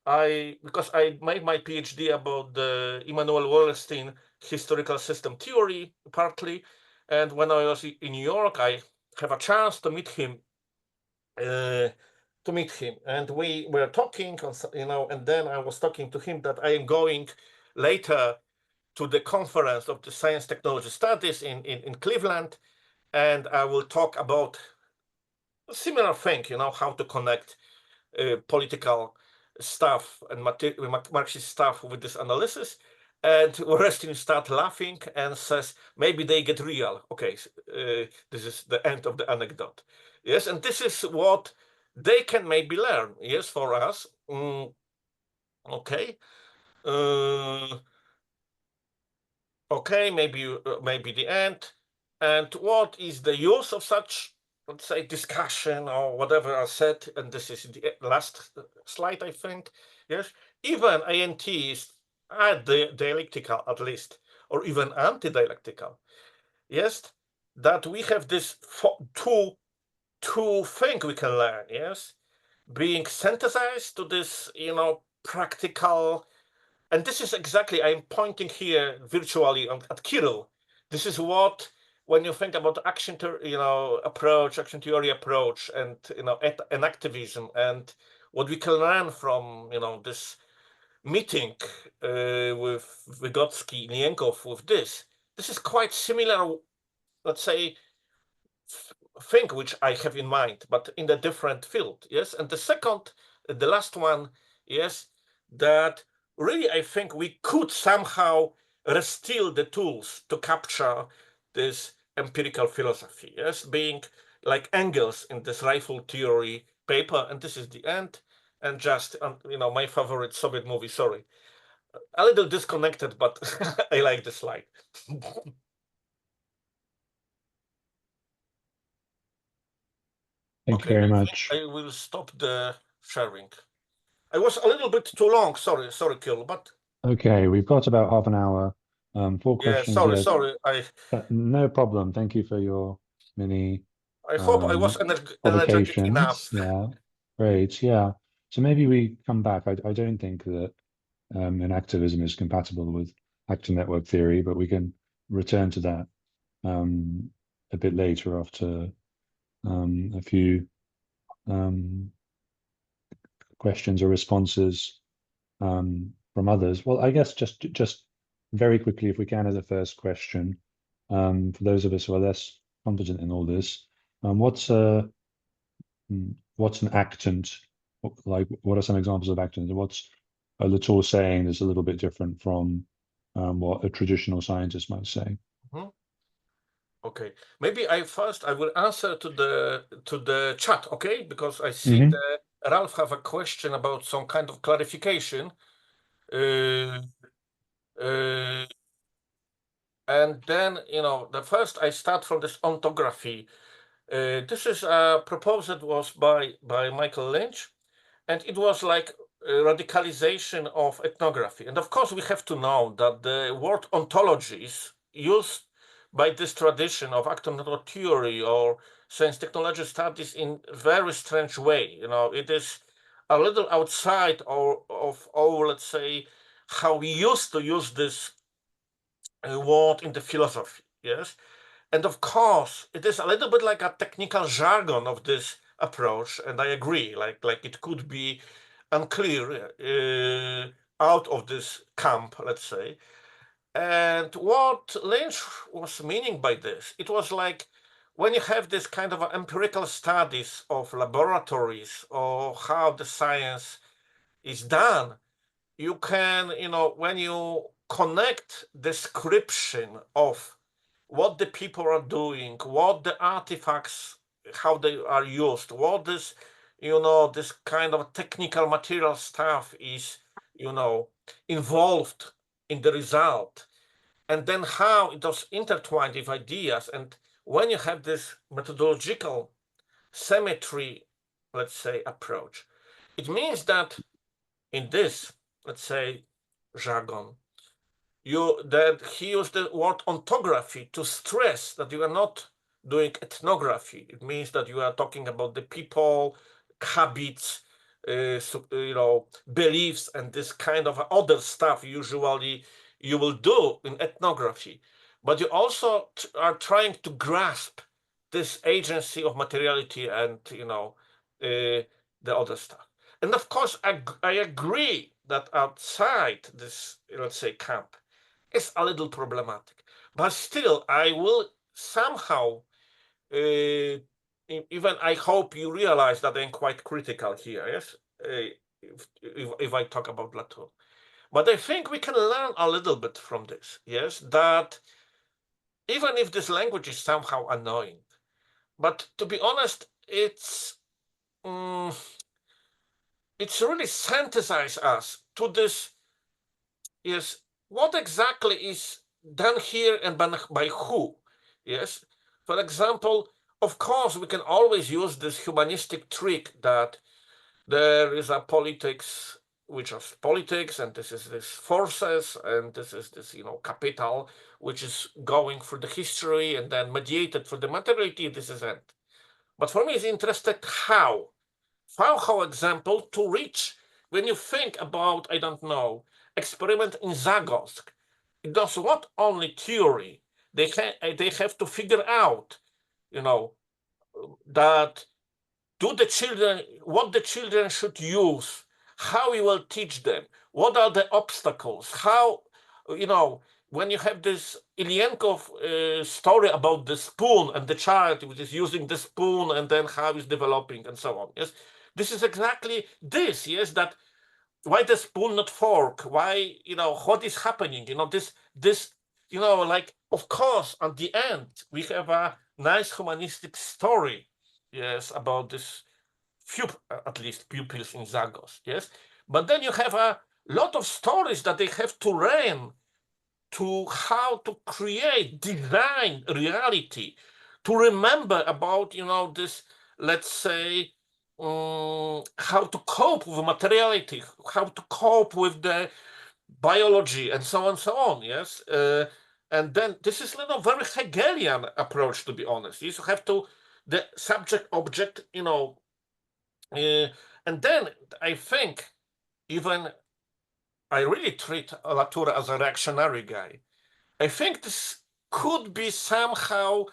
Because I made my PhD about the Immanuel Wallerstein historical system theory, partly, and when I was in New York, I have a chance to meet him, and we were talking, and then I was talking to him that I am going later to the conference of the Science Technology Studies in Cleveland, and I will talk about a similar thing, how to connect political stuff and Marxist stuff with this analysis. And Wallerstein start laughing and says, maybe they get real. Okay, this is the end of the anecdote. Yes, and this is what they can maybe learn, yes, for us. Okay. Okay, maybe the end. And what is the use of such, let's say, discussion or whatever I said? And this is the last slide, I think. Yes, even ANT is dialectical, at least, or even anti-dialectical. Yes, that we have this two things we can learn. Yes, being synthesized to this, practical. And this is exactly, I'm pointing here virtually at Kirill. This is what, when you think about action, approach, action theory approach, and and activism, and what we can learn from this meeting with Vygotsky, Ilyenkov, with this is quite similar, let's say, thing which I have in mind, but in a different field. Yes, and the last one, yes, that really I think we could somehow resteal the tools to capture this empirical philosophy. Yes, being like Engels in this rifle theory paper, and this is the end. And just my favorite Soviet movie. Sorry, a little disconnected, but I like the slide. Thank you very much. I will stop the sharing. I was a little bit too long. Sorry, Kirill, but Okay, we've got about half an hour. 4 questions. Sorry. No problem. Thank you for your many I hope I was energetic provocations. enough. Yeah, great. Yeah. So maybe we come back. I don't think that an activism is compatible with actor network theory, but we can return to that a bit later after a few questions or responses from others. Well, I guess just very quickly, if we can, as a first question, for those of us who are less competent in all this, what's an actant? Like, what are some examples of actants? What's Latour saying that's a little bit different from what a traditional scientist might say? Okay, maybe I will answer to the chat, okay? Because I see that Ralph have a question about some kind of clarification. And then, the first I start from this ontography. This is a proposal that was by Michael Lynch, and it was like a radicalization of ethnography. And of course, we have to know that the word ontology is used by this tradition of actor network theory or science technology studies in a very strange way. It is a little outside of our, let's say, how we used to use this word in the philosophy, yes? And of course, it is a little bit like a technical jargon of this approach, and I agree, like it could be unclear out of this camp, let's say. And what Lynch was meaning by this, it was like when you have this kind of empirical studies of laboratories or how the science is done, you can, when you connect description of what the people are doing, what the artifacts, how they are used, what this, this kind of technical material stuff is, involved in the result, and then how it was intertwined with ideas. And when you have this methodological symmetry, let's say, approach, it means that in this, let's say, jargon, that he used the word ontography to stress that you are not doing ethnography. It means that you are talking about the people, habits, beliefs, and this kind of other stuff usually you will do in ethnography. But you also are trying to grasp this agency of materiality and the other stuff. And of course, I agree that outside this, let's say, camp, it's a little problematic. But still, I will somehow, even I hope you realize that I'm quite critical here, yes? If I talk about Latour. But I think we can learn a little bit from this, yes? That even if this language is somehow annoying, but to be honest, it's really synthesized us to this, yes, what exactly is done here and by who, yes? For example, of course, we can always use this humanistic trick that there is a politics, which is politics, and this is this forces, and this is this, capital, which is going through the history and then mediated for the materiality, this is it. But for me, it's interesting how, example, to reach, when you think about, I don't know, experiment in Zagorsk, it does not only theory, they have to figure out, that what the children should use, how you will teach them, what are the obstacles, how, when you have this Ilyenkov story about the spoon and the child which is using the spoon and then how it's developing and so on, yes, this is exactly this, yes, that why the spoon not fork, why, what is happening, this, like, of course, at the end, we have a nice humanistic story, yes, about this few, at least, pupils in Zagos, yes, but then you have a lot of stories that they have to learn to how to create, design reality, to remember about, this, let's say, how to cope with materiality, how to cope with the biology, and so on, yes? And then this is a very Hegelian approach, to be honest. You have to, the subject-object, and then I think even I really treat Latour as a reactionary guy. I think this could be somehow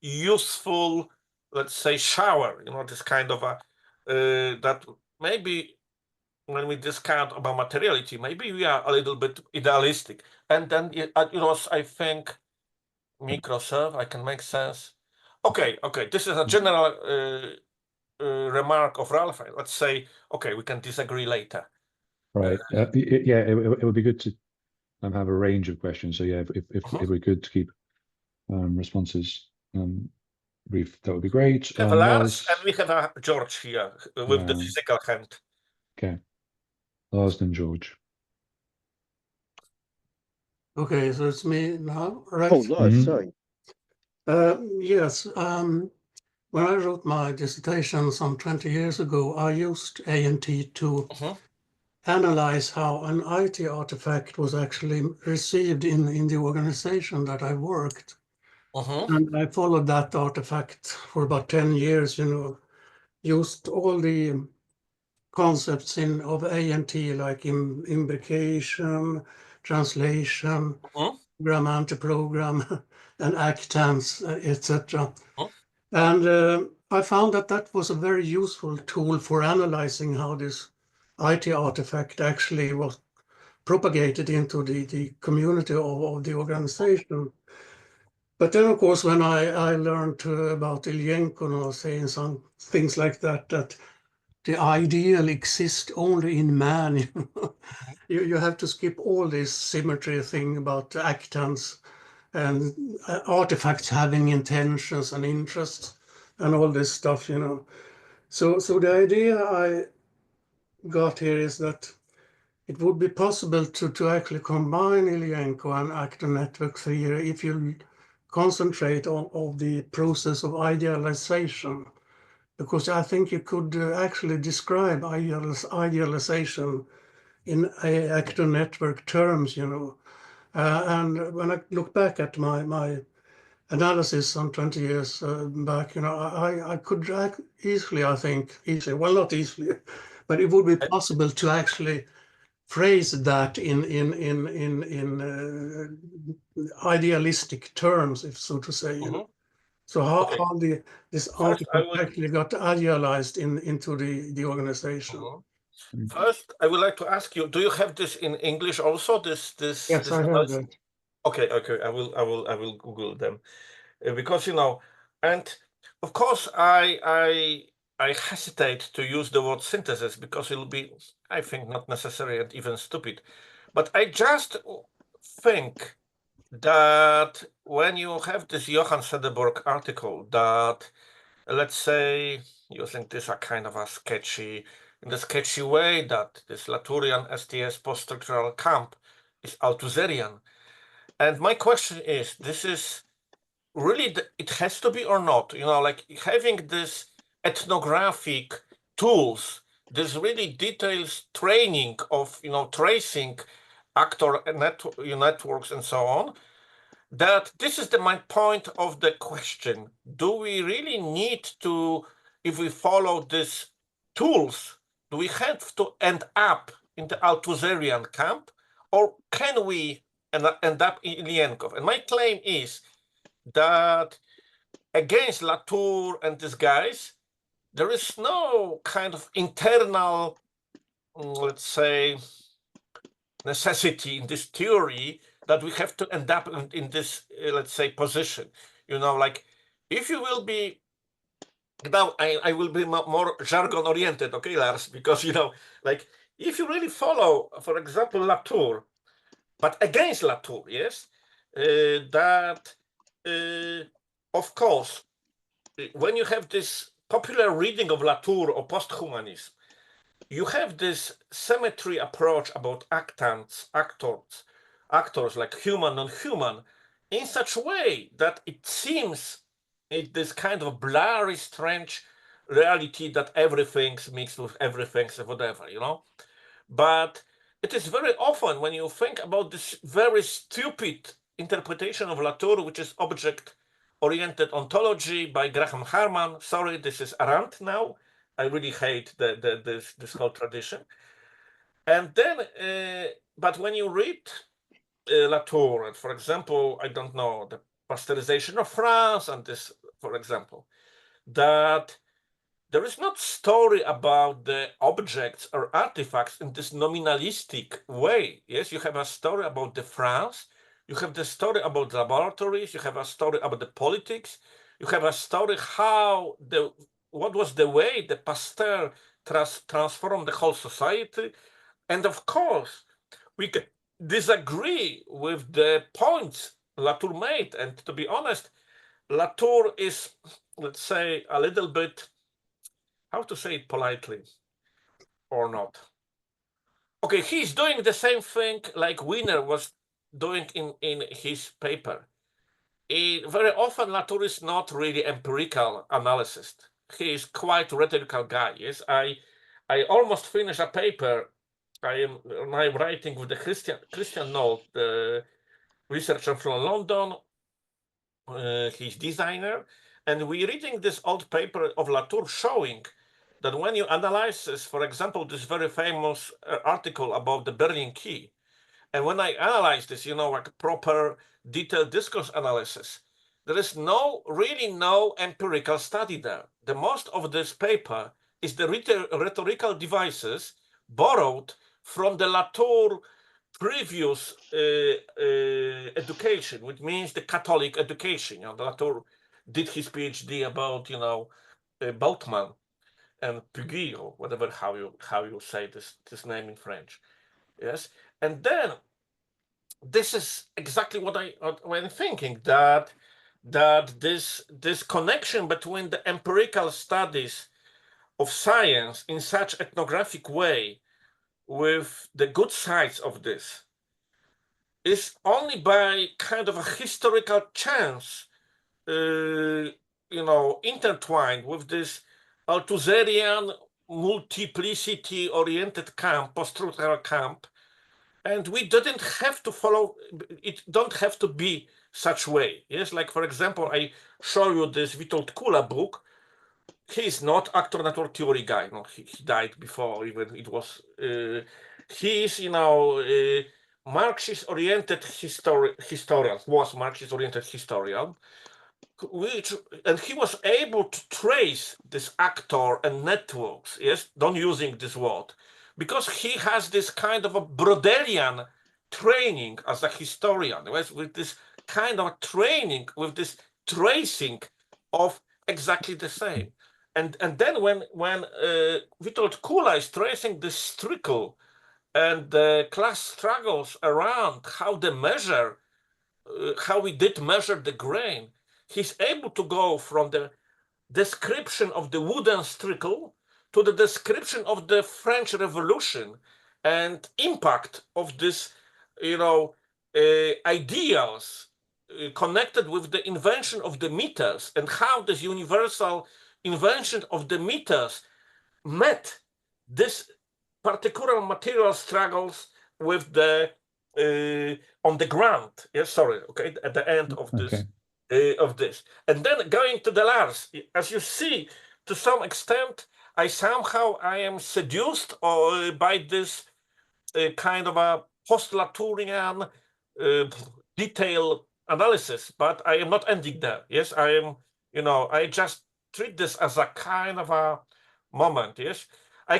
useful, let's say, shower, this kind of a, that maybe when we discount about materiality, maybe we are a little bit idealistic. And then, I think, microserve, I can make sense. Okay, this is a general remark of Ralph. Let's say, okay, we can disagree later. Right. It would be good to have a range of questions. So yeah, if we could keep responses brief, that would be great. We have Lars, and we have a George here with the physical hand. Okay, Lars and George. Okay, so it's me now, right? Oh, Lars, sorry. Yes. When I wrote my dissertation some 20 years ago, I used ANT to analyze how an IT artifact was actually received in the organization that I worked. And I followed that artifact for about 10 years, used all the concepts of ANT, like imbrication, translation, program, anti-program, and actants, etc. And I found that was a very useful tool for analyzing how this IT artifact actually was propagated into the community of the organization. But then, of course, when I learned about Ilyenkov saying some things like that the ideal exists only in man, you have to skip all this symmetry thing about actants and artifacts having intentions and interests and all this stuff, So the idea I got here is that it would be possible to actually combine Ilyenkov and actor network theory if you concentrate on the process of idealization, because I think you could actually describe idealization in actor network terms, you know. And when I look back at my analysis some 20 years back, you know, I could easily, I think, well, not easily, but it would be possible to actually phrase that in idealistic terms, if so to say. You know? So how this artifact actually got idealized into the organization. First, I would like to ask you: do you have this in English also? This Yes, I have that. Okay, I will Google them because you know, and of course I hesitate to use the word synthesis because it'll be, I think, not necessary and even stupid. But I just think that when you have this Johann Sederberg article that, let's say, using this a kind of a in the sketchy way that this Latourian STS post-structural camp is Althusserian. And my question is, this is really, it has to be or not? You know, like having this ethnographic tools, this really detailed training of, you know, tracing actor networks and so on, that this is my point of the question. Do we really need to, if we follow these tools, do we have to end up in the Althusserian camp, or can we end up in Ilyenkov? And my claim is that against Latour and these guys, there is no kind of internal, let's say, necessity in this theory that we have to end up in this, let's say, position. You know, like, if you will be, now I will be more jargon oriented, okay, Lars, because, you know, like, if you really follow, for example, Latour, but against Latour, yes, that, of course, when you have this popular reading of Latour or posthumanism, you have this symmetry approach about actors like human, non-human, in such a way that it seems this kind of blurry, strange reality that everything's mixed with everything's whatever, you know. But it is very often when you think about this very stupid interpretation of Latour, which is object-oriented ontology by Graham Harman. Sorry, this is a rant now. I really hate this whole tradition. And then, but when you read Latour, and for example, I don't know, the pasteurization of France, and this, for example, that there is not story about the objects or artifacts in this nominalistic way. Yes, you have a story about the France, you have the story about the laboratories, you have a story about the politics, you have a story how what was the way the Pasteur transformed the whole society. And of course, we can disagree with the points Latour made. And to be honest, Latour is, let's say, a little bit, how to say it politely or not? Okay, he's doing the same thing like Winner was doing in his paper. Very often Latour is not really empirical analyst. He is quite rhetorical guy. Yes, I almost finished a paper. I'm writing with the Christian Nolte, the researcher from London. He's designer, and we're reading this old paper of Latour showing that when you analyze this, for example, this very famous article about the Berlin Key, and when I analyze this, you know, like proper detailed discourse analysis, there is really no empirical study there. The most of this paper is the rhetorical devices borrowed from the Latour previous education, which means the Catholic education. You know, the Latour did his PhD about, you know, Bultmann and Pugy, or whatever how you say this name in French. Yes, and then this is exactly what I'm thinking, that this connection between the empirical studies of science in such ethnographic way with the good sides of this is only by kind of a historical chance, intertwined with this Althusserian multiplicity-oriented camp, post-structural camp, and we didn't have to follow. It don't have to be such way. Yes, like for example, I show you this Witold Kula book. He's not actor nature theory guy. No, he died before even it was. He's Marxist-oriented historian. Was Marxist-oriented historian, and he was able to trace this actor and networks. Yes, don't using this word, because he has this kind of a Brodelian training as a historian, with this kind of training, with this tracing of exactly the same. And then when Witold Kula is tracing this trickle and the class struggles around how they measure, how we did measure the grain, he's able to go from the description of the wooden trickle to the description of the French Revolution and impact of this, ideals connected with the invention of the meters and how this universal invention of the meters met this particular material struggles with the on the ground. Yes, sorry. Okay, at the end of this. Of this, and then going to the Lars, as you see, to some extent, I am seduced by this kind of a post-Latourian detail analysis, but I am not ending there. Yes, I am. I just treat this as a kind of a moment. Yes, I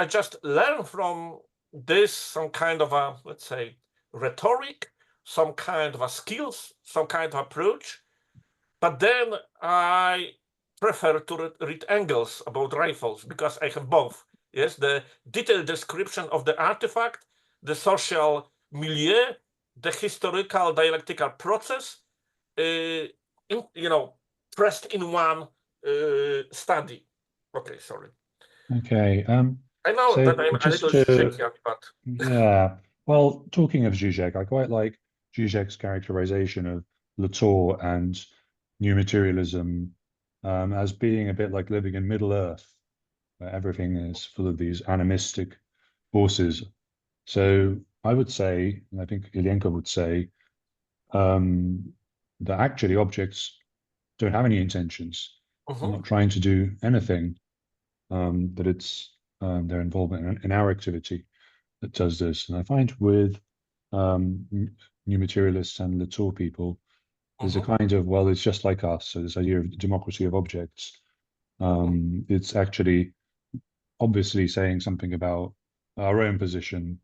just learn from this some kind of a, let's say, rhetoric, some kind of a skills, some kind of approach, but then I prefer to read Engels about rifles because I have both. Yes, the detailed description of the artifact, the social milieu, the historical dialectical process, pressed in one study. Okay, sorry. Okay. I know so that I'm a just little to- Zizek, but Yeah. Well, talking of Zizek, I quite like Zizek's characterization of Latour and new materialism as being a bit like living in Middle Earth, where everything is full of these animistic forces. So I would say, and I think Ilyenkov would say, that actually objects don't have any intentions. They're not trying to do anything, that it's their involvement in our activity that does this. And I find with new materialists and Latour people, there's a kind of, well, it's just like us. So this idea of democracy of objects, it's actually obviously saying something about our own position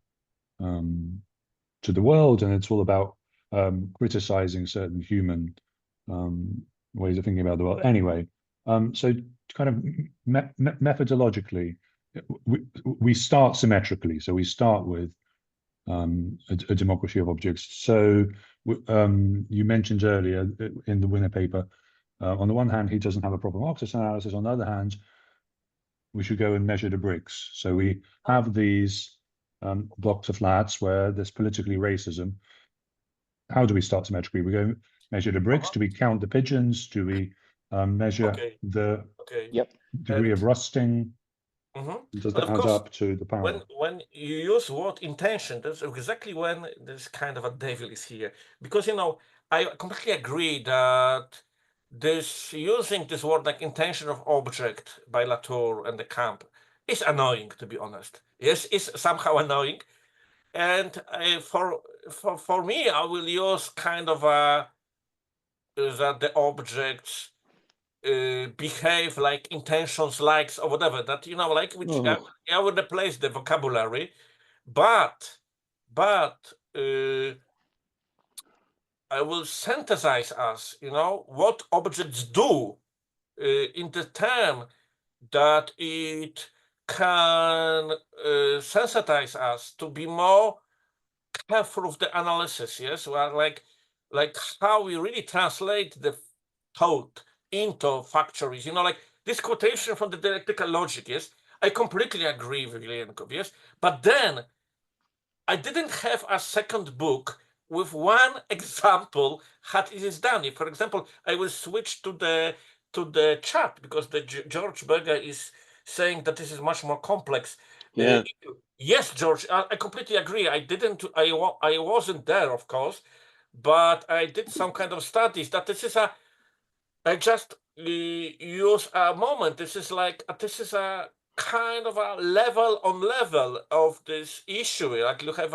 to the world, and it's all about criticizing certain human ways of thinking about the world. Anyway, so kind of methodologically, we start symmetrically. So we start with a democracy of objects. So you mentioned earlier in the Winner paper, on the one hand, he doesn't have a proper Marxist analysis. On the other hand, we should go and measure the bricks. So we have these blocks of flats where there's politically racism. How do we start symmetrically? We go measure the bricks. Do we count the pigeons? Do we measure the degree of rusting? Does that add up to the power? When you use word intention, that's exactly when this kind of a devil is here. Because, I completely agree that this using this word like intention of object by Latour and the camp is annoying, to be honest. Yes, it's somehow annoying. And for me, I will use kind of that the objects behave like intentions, likes, or whatever, that, like, which I would replace the vocabulary, but I will synthesize us, what objects do in the term that it can sensitize us to be more careful of the analysis. Yes, well, like how we really translate the thought into factories. Like this quotation from the dialectical logic. Yes, I completely agree with Ilyenkov, yes. But then I didn't have a second book with one example how it is done. If, for example, I will switch to the chat because the George Berger is saying that this is much more complex. Yeah. Yes, George, I completely agree. I wasn't there, of course, but I did some kind of studies that this is I just use a moment. This is a kind of a level on level of this issue. Like you have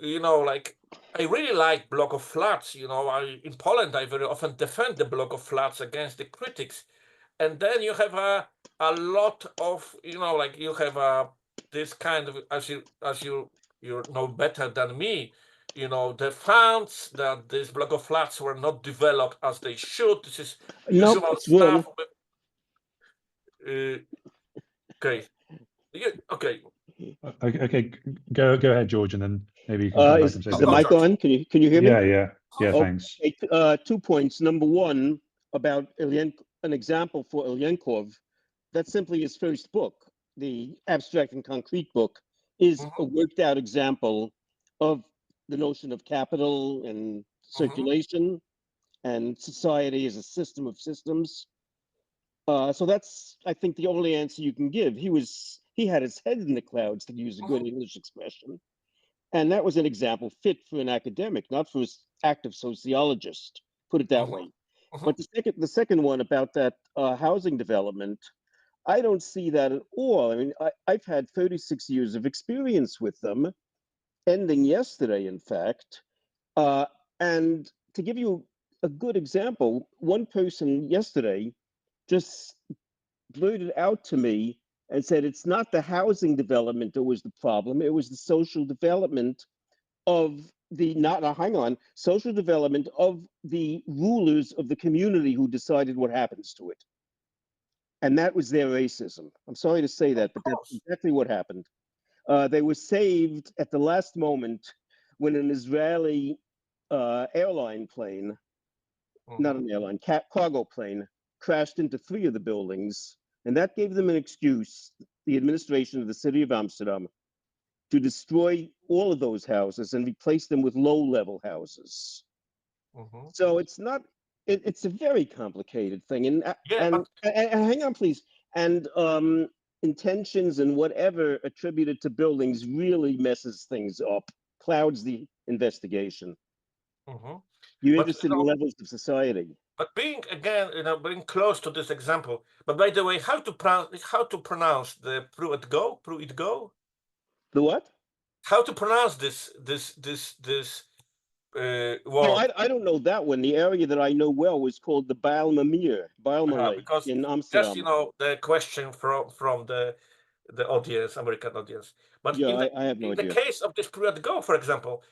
like I really like block of flats. In Poland, I very often defend the block of flats against the critics. And then you have a lot of, like you have this kind of, as you know better than me, the funds that this block of flats were not developed as they should. This is Nope, usual it's wrong. stuff. Okay. Okay. Okay, go ahead, George, and then maybe you can come back Is and say the something. mic on? Can you hear me? Yeah, Oh, thanks. 2 points. Number one, about an example for Ilyenkov. That's simply his first book. The Abstract and Concrete book is a worked out example of the notion of capital and circulation and society as a system of systems. So that's, I think, the only answer you can give. He had his head in the clouds, to use a good English expression. And that was an example fit for an academic, not for an active sociologist, put it that way. But the second one about that housing development, I don't see that at all. I mean, I've had 36 years of experience with them, ending yesterday, in fact. And to give you a good example, one person yesterday just blurted out to me and said it's not the housing development that was the problem, it was the social development of social development of the rulers of the community who decided what happens to it. And that was their racism. I'm sorry to say that, but that's exactly what happened. They were saved at the last moment when an Israeli airline plane, not an airline, cargo plane, crashed into 3 of the buildings. And that gave them an excuse, the administration of the city of Amsterdam, to destroy all of those houses and replace them with low-level houses. So it's not, it's a very complicated thing. And hang on, please. And intentions and whatever attributed to buildings really messes things up, clouds the investigation. You're interested in levels of society. But being close to this example. But by the way, how to pronounce the prove-it-go? Prove-it-go? The what? How to pronounce this word? Oh, I don't know that one. The area that I know well was called the Bijlmermeer Lake in Amsterdam. Just the question from the audience, American audience. But yeah, I have no idea. In the case of this prove-it-go, for example,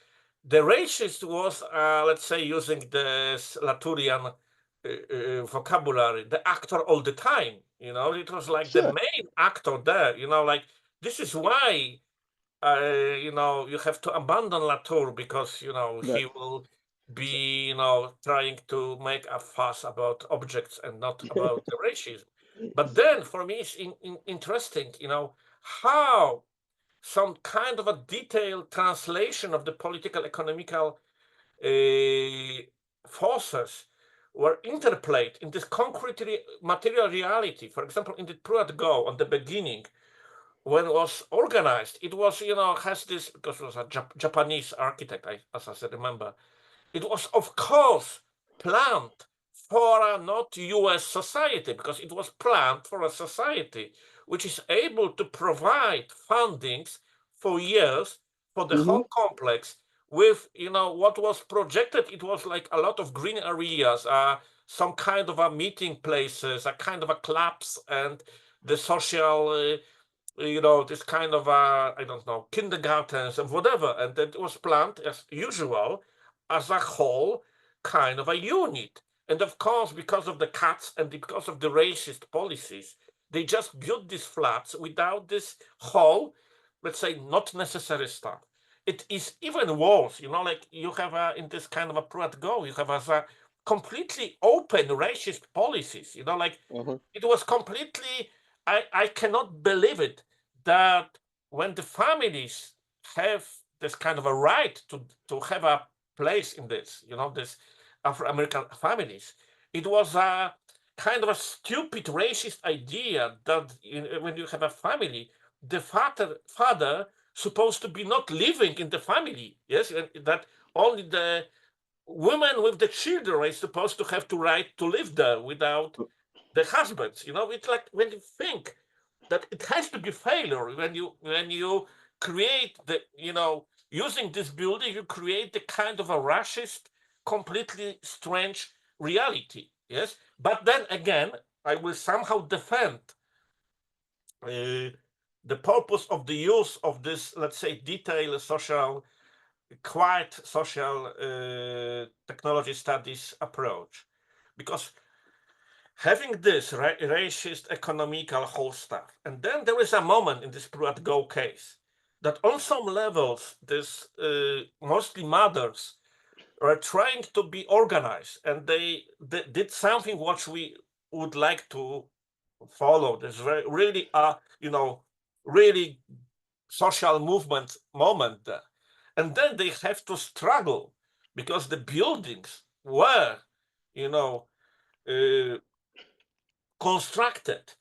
the racist was, let's say, using the Latourian vocabulary, the actor all the time. It was like the main actor there. Like this is why you have to abandon Latour because he will be trying to make a fuss about objects and not about the racism. But then for me it's interesting how some kind of a detailed translation of the political economical forces were interplayed in this concrete material reality. For example, in the prove-it-go on the beginning, when it was organized, it was, has this, because it was a Japanese architect, as I said, remember, it was, of course, planned for a not US society, because it was planned for a society which is able to provide fundings for years for the whole complex with, what was projected. It was like a lot of green areas, some kind of a meeting places, a kind of a clubs and the social this kind of I don't know, kindergartens and whatever, and that was planned as usual as a whole kind of a unit. And of course, because of the cuts and because of the racist policies, they just built these flats without this whole, let's say, not necessary stuff. It is even worse, like you have in this kind of a prove-it-go, you have a completely open racist policies, like it was completely I cannot believe it that when the families have this kind of a right to have a place in this, this Afro-American families, it was a kind of a stupid racist idea that when you have a family, the father supposed to be not living in the family, yes, and that only the women with the children is supposed to have the right to live there without the husbands. It's like when you think that it has to be failure when you create the using this building, you create the kind of a racist, completely strange reality. Yes, but then again, I will somehow defend the purpose of the use of this, let's say, detailed social, quite social technology studies approach, because having this racist economical whole stuff, and then there is a moment in this Go case that on some levels, this mostly mothers are trying to be organized, and they did something what we would like to follow. There's really really social movement moment there. And then they have to struggle because the buildings were, constructed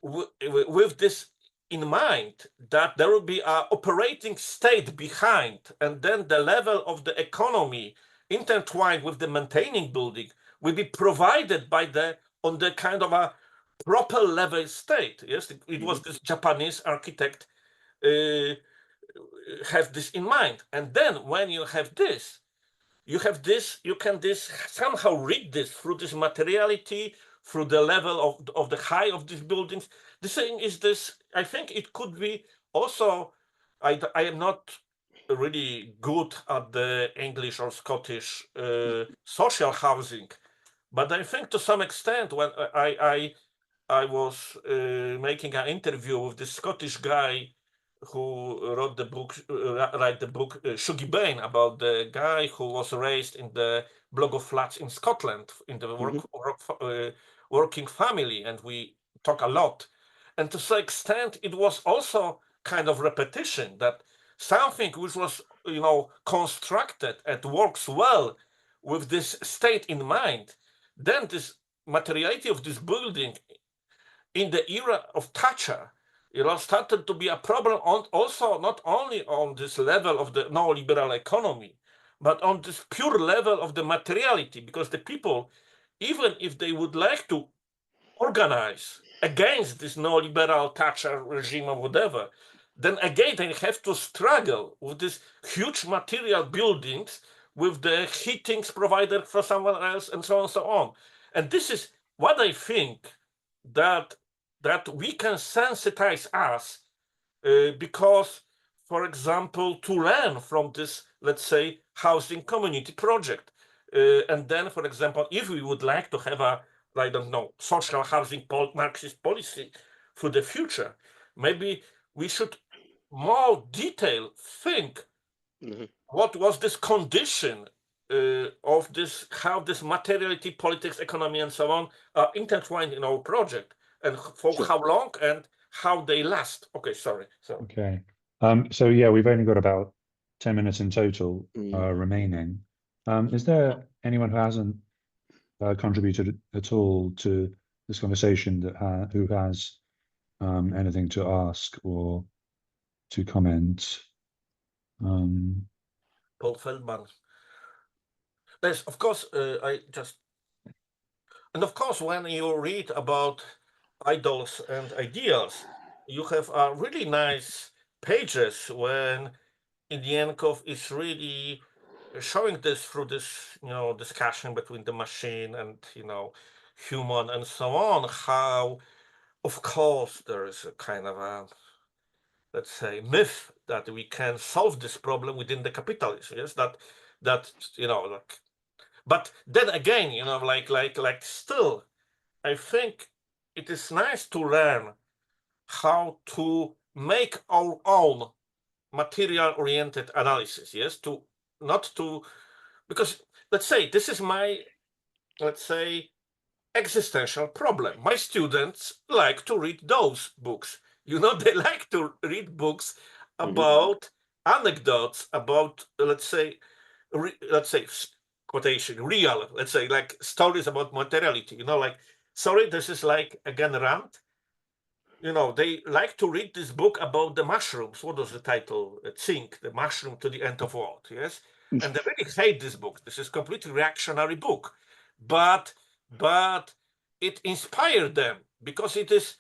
with this in mind, that there will be an operating state behind, and then the level of the economy intertwined with the maintaining building will be provided by on the kind of a proper level state. Yes, it was this Japanese architect have this in mind. And then when you have this, you can somehow read this through this materiality, through the level of the high of these buildings. The thing is this, I think it could be also, I am not really good at the English or Scottish social housing, but I think to some extent when I was making an interview with this Scottish guy who wrote the book, Shuggie Bain, about the guy who was raised in the block of flats in Scotland, in the working family, and we talk a lot. And to some extent, it was also kind of repetition that something which was, constructed and works well with this state in mind, then this materiality of this building in the era of Thatcher, started to be a problem also not only on this level of the neoliberal economy, but on this pure level of the materiality, because the people, even if they would like to organize against this neoliberal Thatcher regime or whatever, then again they have to struggle with these huge material buildings with the heatings provided for someone else and so on and so on. And this is what I think that we can sensitize us because, for example, to learn from this, let's say, housing community project. And then, for example, if we would like to have a, I don't know, social housing Marxist policy for the future, maybe we should more detail think what was this condition of this, how this materiality, politics, economy, and so on are intertwined in our project, and for how long and how they last. Okay, sorry. Okay. So yeah, we've only got about 10 minutes in total remaining. Is there anyone who hasn't contributed at all to this conversation that who has anything to ask or to comment? Paul Feldman. Yes, of course, and of course, when you read about idols and ideals, you have really nice pages when Ilyenkov is really showing this through this, discussion between the machine and, human and so on, how, of course, there is a kind of a, let's say, myth that we can solve this problem within the capitalism. Yes, that like, but then again, like still, I think it is nice to learn how to make our own material-oriented analysis. Yes, because let's say this is my, let's say, existential problem. My students like to read those books. You know, they like to read books about anecdotes, about, let's say, quotation, real, let's say, like stories about materiality. You know, like, sorry, this is like, again, rant. You know, they like to read this book about the mushrooms. What was the title? Think, the mushroom to the end of world, yes? And they really hate this book. This is completely reactionary book. But it inspired them because it is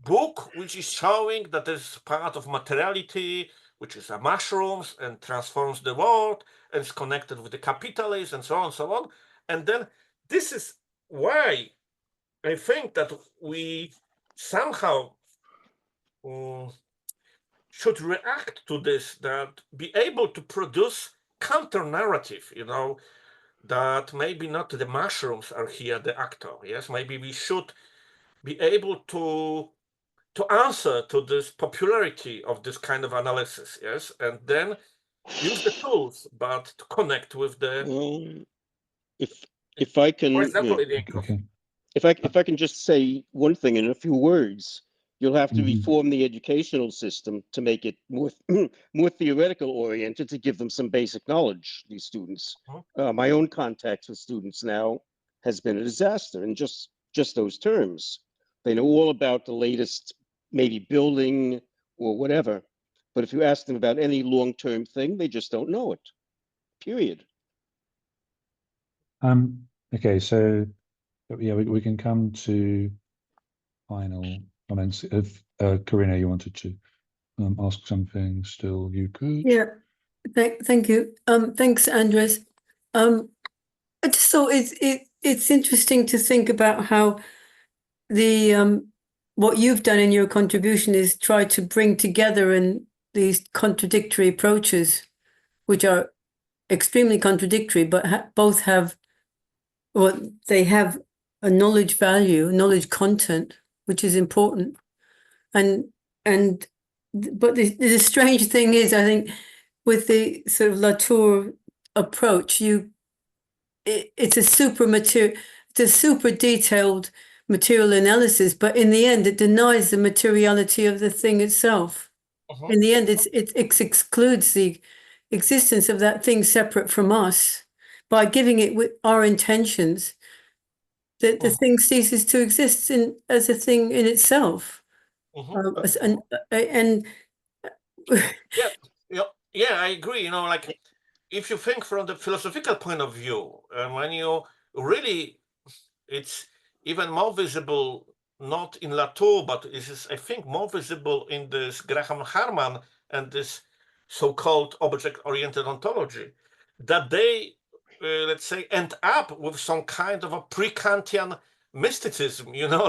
book which is showing that there's part of materiality, which is a mushrooms and transforms the world and is connected with the capitalism and so on and so on. And then this is why I think that we somehow should react to this, that be able to produce counter narrative, you know, that maybe not the mushrooms are here the actor. Yes, maybe we should be able to answer to this popularity of this kind of analysis. Yes, and then use the tools, but to connect with the. Well, if I can, For example, Ilyenkov. Okay. if I can just say one thing in a few words, you'll have to reform the educational system to make it more more theoretical oriented, to give them some basic knowledge, these students. My own contact with students now has been a disaster in just those terms. They know all about the latest, maybe building or whatever, but if you ask them about any long-term thing, they just don't know it, period. Okay, so yeah, we can come to final comments. If Karina, you wanted to ask something, still you could. Yeah, thank you. Thanks, Andres. I just thought it's interesting to think about how the what you've done in your contribution is try to bring together in these contradictory approaches, which are extremely contradictory, but both have, well, they have a knowledge value, knowledge content, which is important. But the strange thing is, I think, with the sort of Latour approach, it's a super detailed material analysis, but in the end, it denies the materiality of the thing itself. In the end, it excludes the existence of that thing separate from us. By giving it with our intentions, the thing ceases to exist as a thing in itself. Yeah, I agree. You know, like, if you think from the philosophical point of view, when you really, it's even more visible, not in Latour, but it is, I think, more visible in this Graham Harman and this so-called object-oriented ontology, that they, let's say, end up with some kind of a pre-Kantian mysticism. You know,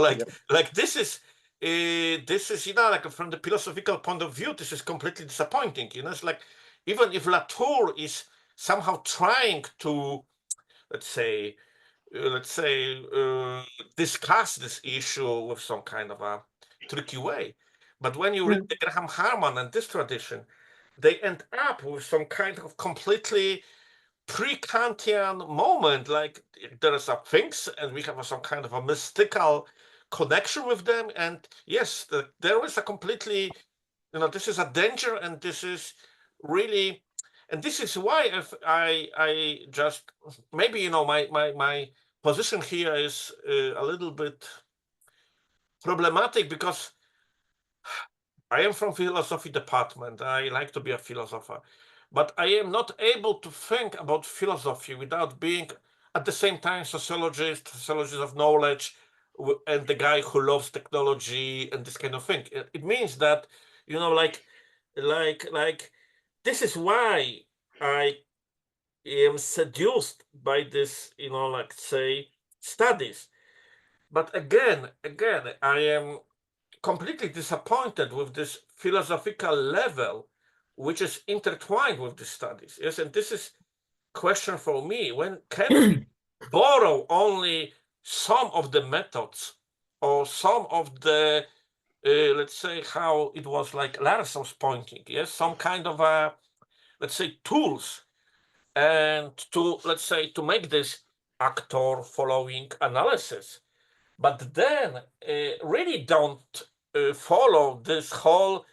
like this is, you know, like, from the philosophical point of view, this is completely disappointing. You know, it's like, even if Latour is somehow trying to, let's say, discuss this issue with some kind of a tricky way, but when you read the Graham Harman and this tradition, they end up with some kind of completely pre-Kantian moment, like there are some things and we have some kind of a mystical connection with them, and yes, there is a completely, you know, this is a danger, and this is really, and this is why I just, maybe, you know, my position here is a little bit problematic, because I am from philosophy department. I like to be a philosopher, but I am not able to think about philosophy without being at the same time sociologist of knowledge, and the guy who loves technology and this kind of thing. It means that, you know, like this is why I am seduced by this, you know, like, say, studies. But again, I am completely disappointed with this philosophical level, which is intertwined with the studies. Yes, and this is question for me: when can we borrow only some of the methods or some of the, let's say, how it was like Larson's pointing, yes, some kind of a, let's say, tools, and to, let's say, to make this actor following analysis, but then really don't follow this whole,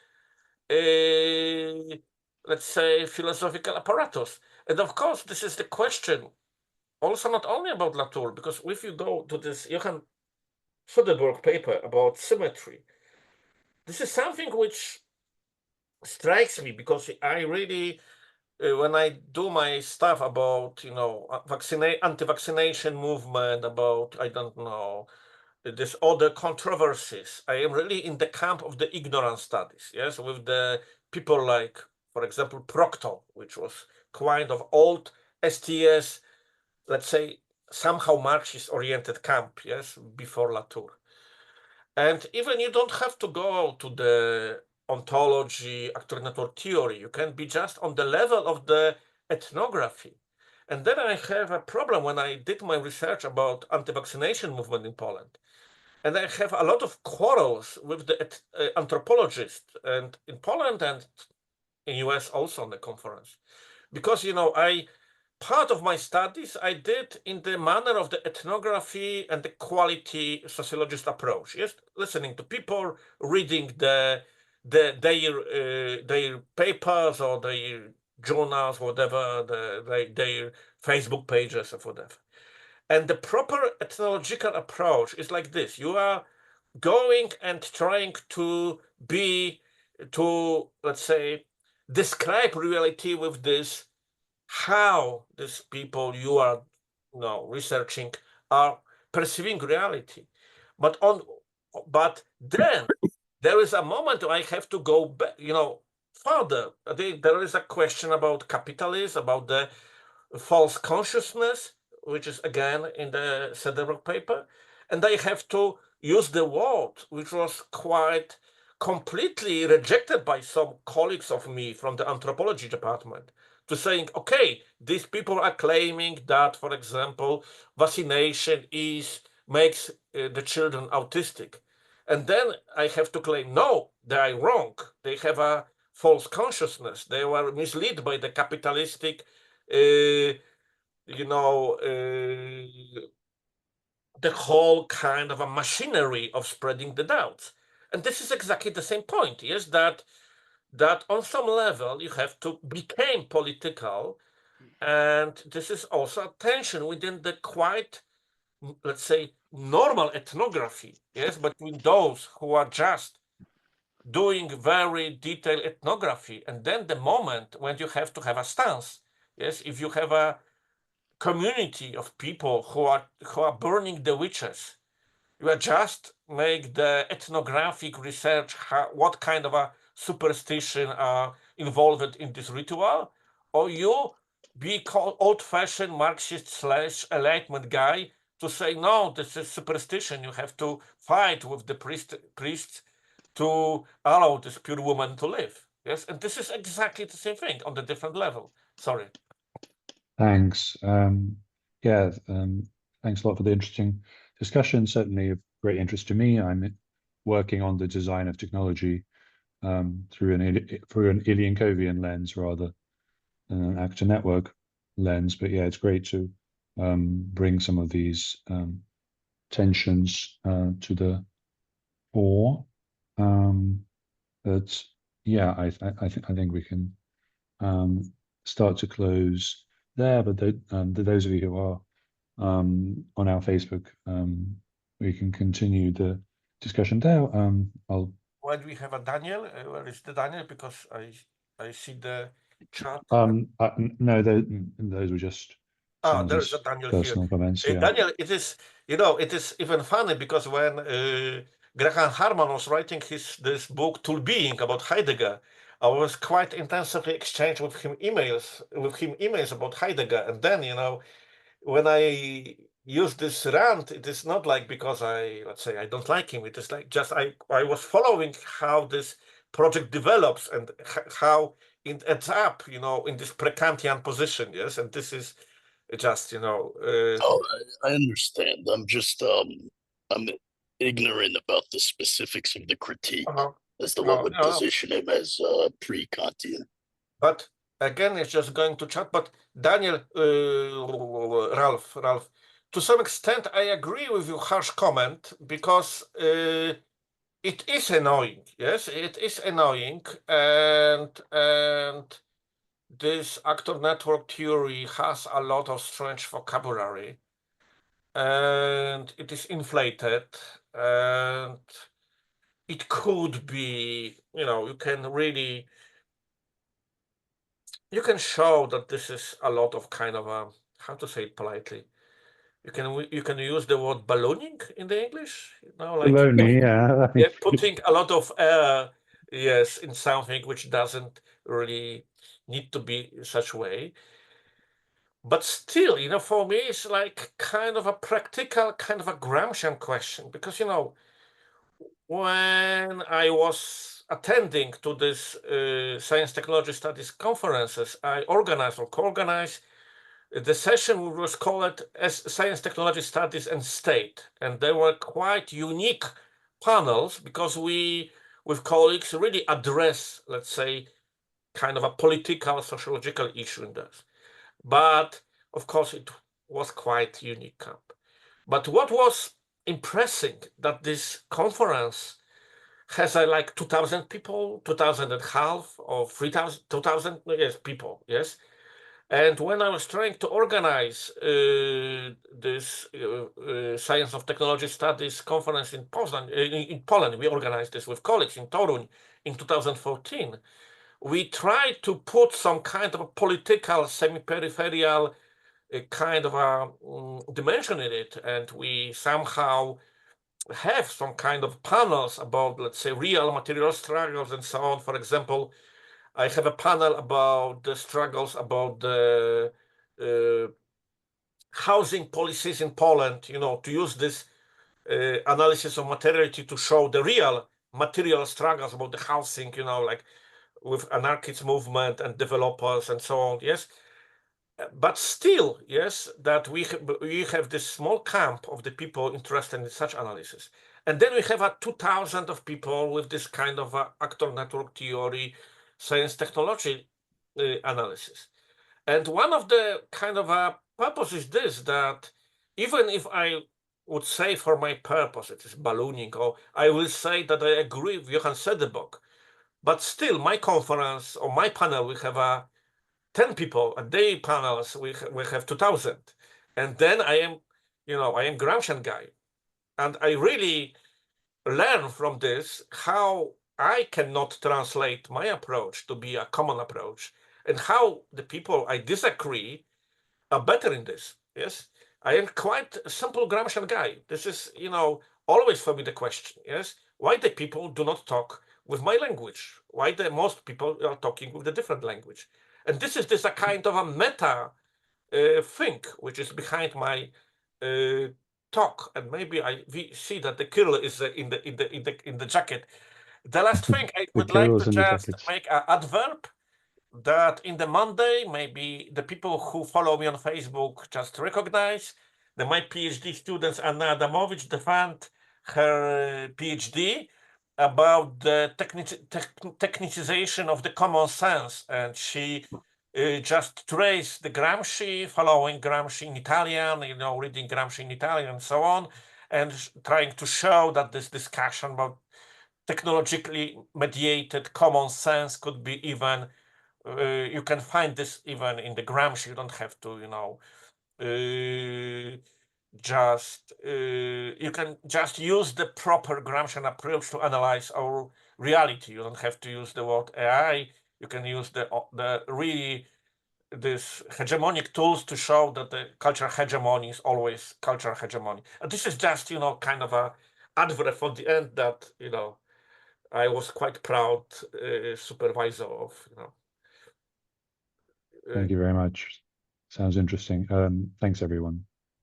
let's say, philosophical apparatus. And of course, this is the question also not only about Latour, because if you go to this Johann Söderberg paper about symmetry, this is something which strikes me, because I really, when I do my stuff about, anti-vaccination movement, about, I don't know, this other controversies, I am really in the camp of the ignorance studies, yes, with the people like, for example, Proctor, which was kind of old STS, let's say, somehow Marxist-oriented camp, yes, before Latour. And even you don't have to go to the ontology, actor network theory. You can be just on the level of the ethnography. And then I have a problem when I did my research about anti-vaccination movement in Poland. And I have a lot of quarrels with the anthropologists, and in Poland and in US also on the conference. Because, part of my studies I did in the manner of the ethnography and the quality sociologist approach. Yes, listening to people, reading their papers or their journals, whatever, their Facebook pages or whatever. And the proper ethnological approach is like this: you are going and trying to let's say, describe reality with this, how these people you are researching are perceiving reality. But then there is a moment I have to go back, further. There is a question about capitalism, about the false consciousness, which is again in the Söderberg paper. And I have to use the word, which was quite completely rejected by some colleagues of me from the anthropology department, to saying, okay, these people are claiming that, for example, vaccination makes the children autistic. And then I have to claim, no, they are wrong. They have a false consciousness. They were misled by the capitalistic, the whole kind of a machinery of spreading the doubts. And this is exactly the same point, yes, that on some level you have to become political, and this is also a tension within the quite, let's say, normal ethnography, yes, between those who are just doing very detailed ethnography, and then the moment when you have to have a stance, yes, if you have a community of people who are burning the witches, you are just make the ethnographic research, what kind of a superstition are involved in this ritual, or you be called old-fashioned Marxist / enlightenment guy to say, no, this is superstition. You have to fight with the priests to allow this pure woman to live. Yes, and this is exactly the same thing on the different level. Sorry. Thanks. Thanks a lot for the interesting discussion. Certainly of great interest to me. I'm working on the design of technology through an Ilyenkovian lens rather than an actor network lens. But yeah, it's great to bring some of these tensions to the fore. But yeah, I think we can start to close there. But those of you who are on our Facebook, we can continue the discussion there. Why do we have a Daniel? Where is the Daniel? Because I see the chat. No, those were just there's a Daniel personal here. Comments. Yeah. Daniel, it is even funny because when Graham Harman was writing this book Tool Being about Heidegger, I was quite intensively exchanged with him emails about Heidegger, and then when I use this rant, it is not like because let's say I don't like him. It is like just I was following how this project develops and how it ends up, in this pre-Kantian position. Yes, and this is just I understand. I'm just I'm ignorant about the specifics of the critique as to what would position him as pre-Kantian. But again, it's just going to chat. But Daniel, Ralph, to some extent, I agree with your harsh comment, because it is annoying. Yes, it is annoying, and this actor network theory has a lot of strange vocabulary, and it is inflated, and it could be, you can show that this is a lot of kind of a, how to say it politely, you can use the word ballooning in the English, like Baloney, yeah. yeah, putting a lot of air, yes, in something which doesn't really need to be such way. But still, for me, it's like kind of a practical, kind of a Gramscian question, because when I was attending to this science technology studies conferences, I organized or co-organized the session, which was called as Science Technology Studies and State. And they were quite unique panels, because we, with colleagues, really address, let's say, kind of a political, sociological issue in this. But of course, it was quite unique camp. But what was impressive, that this conference has like 2,000 people, 2,000 and a half, or 3,000, 2,000, yes, people, yes. And when I was trying to organize this Science of Technology Studies conference in Poland, we organized this with colleagues in Toruń in 2014. We tried to put some kind of a political, semi-peripheral kind of a dimension in it, and we somehow have some kind of panels about, let's say, real material struggles and so on. For example, I have a panel about the struggles about the housing policies in Poland, to use this analysis of materiality to show the real material struggles about the housing, like with anarchist movement and developers and so on, yes. But still, yes, that we have this small camp of the people interested in such analysis. And then we have 2,000 of people with this kind of actor network theory, science technology analysis. And one of the kind of purpose is this, that even if I would say for my purpose it is ballooning, or I will say that I agree with Johann Sedebok, but still my conference or my panel, we have 10 people, a day panels, we have 2,000. And then I am Gramscian guy. And I really learn from this how I cannot translate my approach to be a common approach, and how the people I disagree are better in this. Yes, I am quite a simple Gramscian guy. This is, always for me the question, yes, why the people do not talk with my language? Why the most people are talking with a different language? And this is a kind of a meta thing which is behind my talk. And maybe we see that the Kirill is in the jacket. The last thing I would like to just make an adverb, that in the Monday, maybe the people who follow me on Facebook just recognize that my PhD students, Anna Adamovich, defend her PhD about the technicization of the common sense, and she just traced the Gramsci, following Gramsci in Italian, reading Gramsci in Italian and so on, and trying to show that this discussion about technologically mediated common sense could be even, you can find this even in the Gramsci. You don't have to, you can just use the proper Gramscian approach to analyze our reality. You don't have to use the word AI. You can use the really this hegemonic tools to show that the cultural hegemony is always cultural hegemony. And this is just, kind of a adverb for the end that, I was quite proud supervisor of, Thank you very much. Sounds interesting. Thanks, everyone.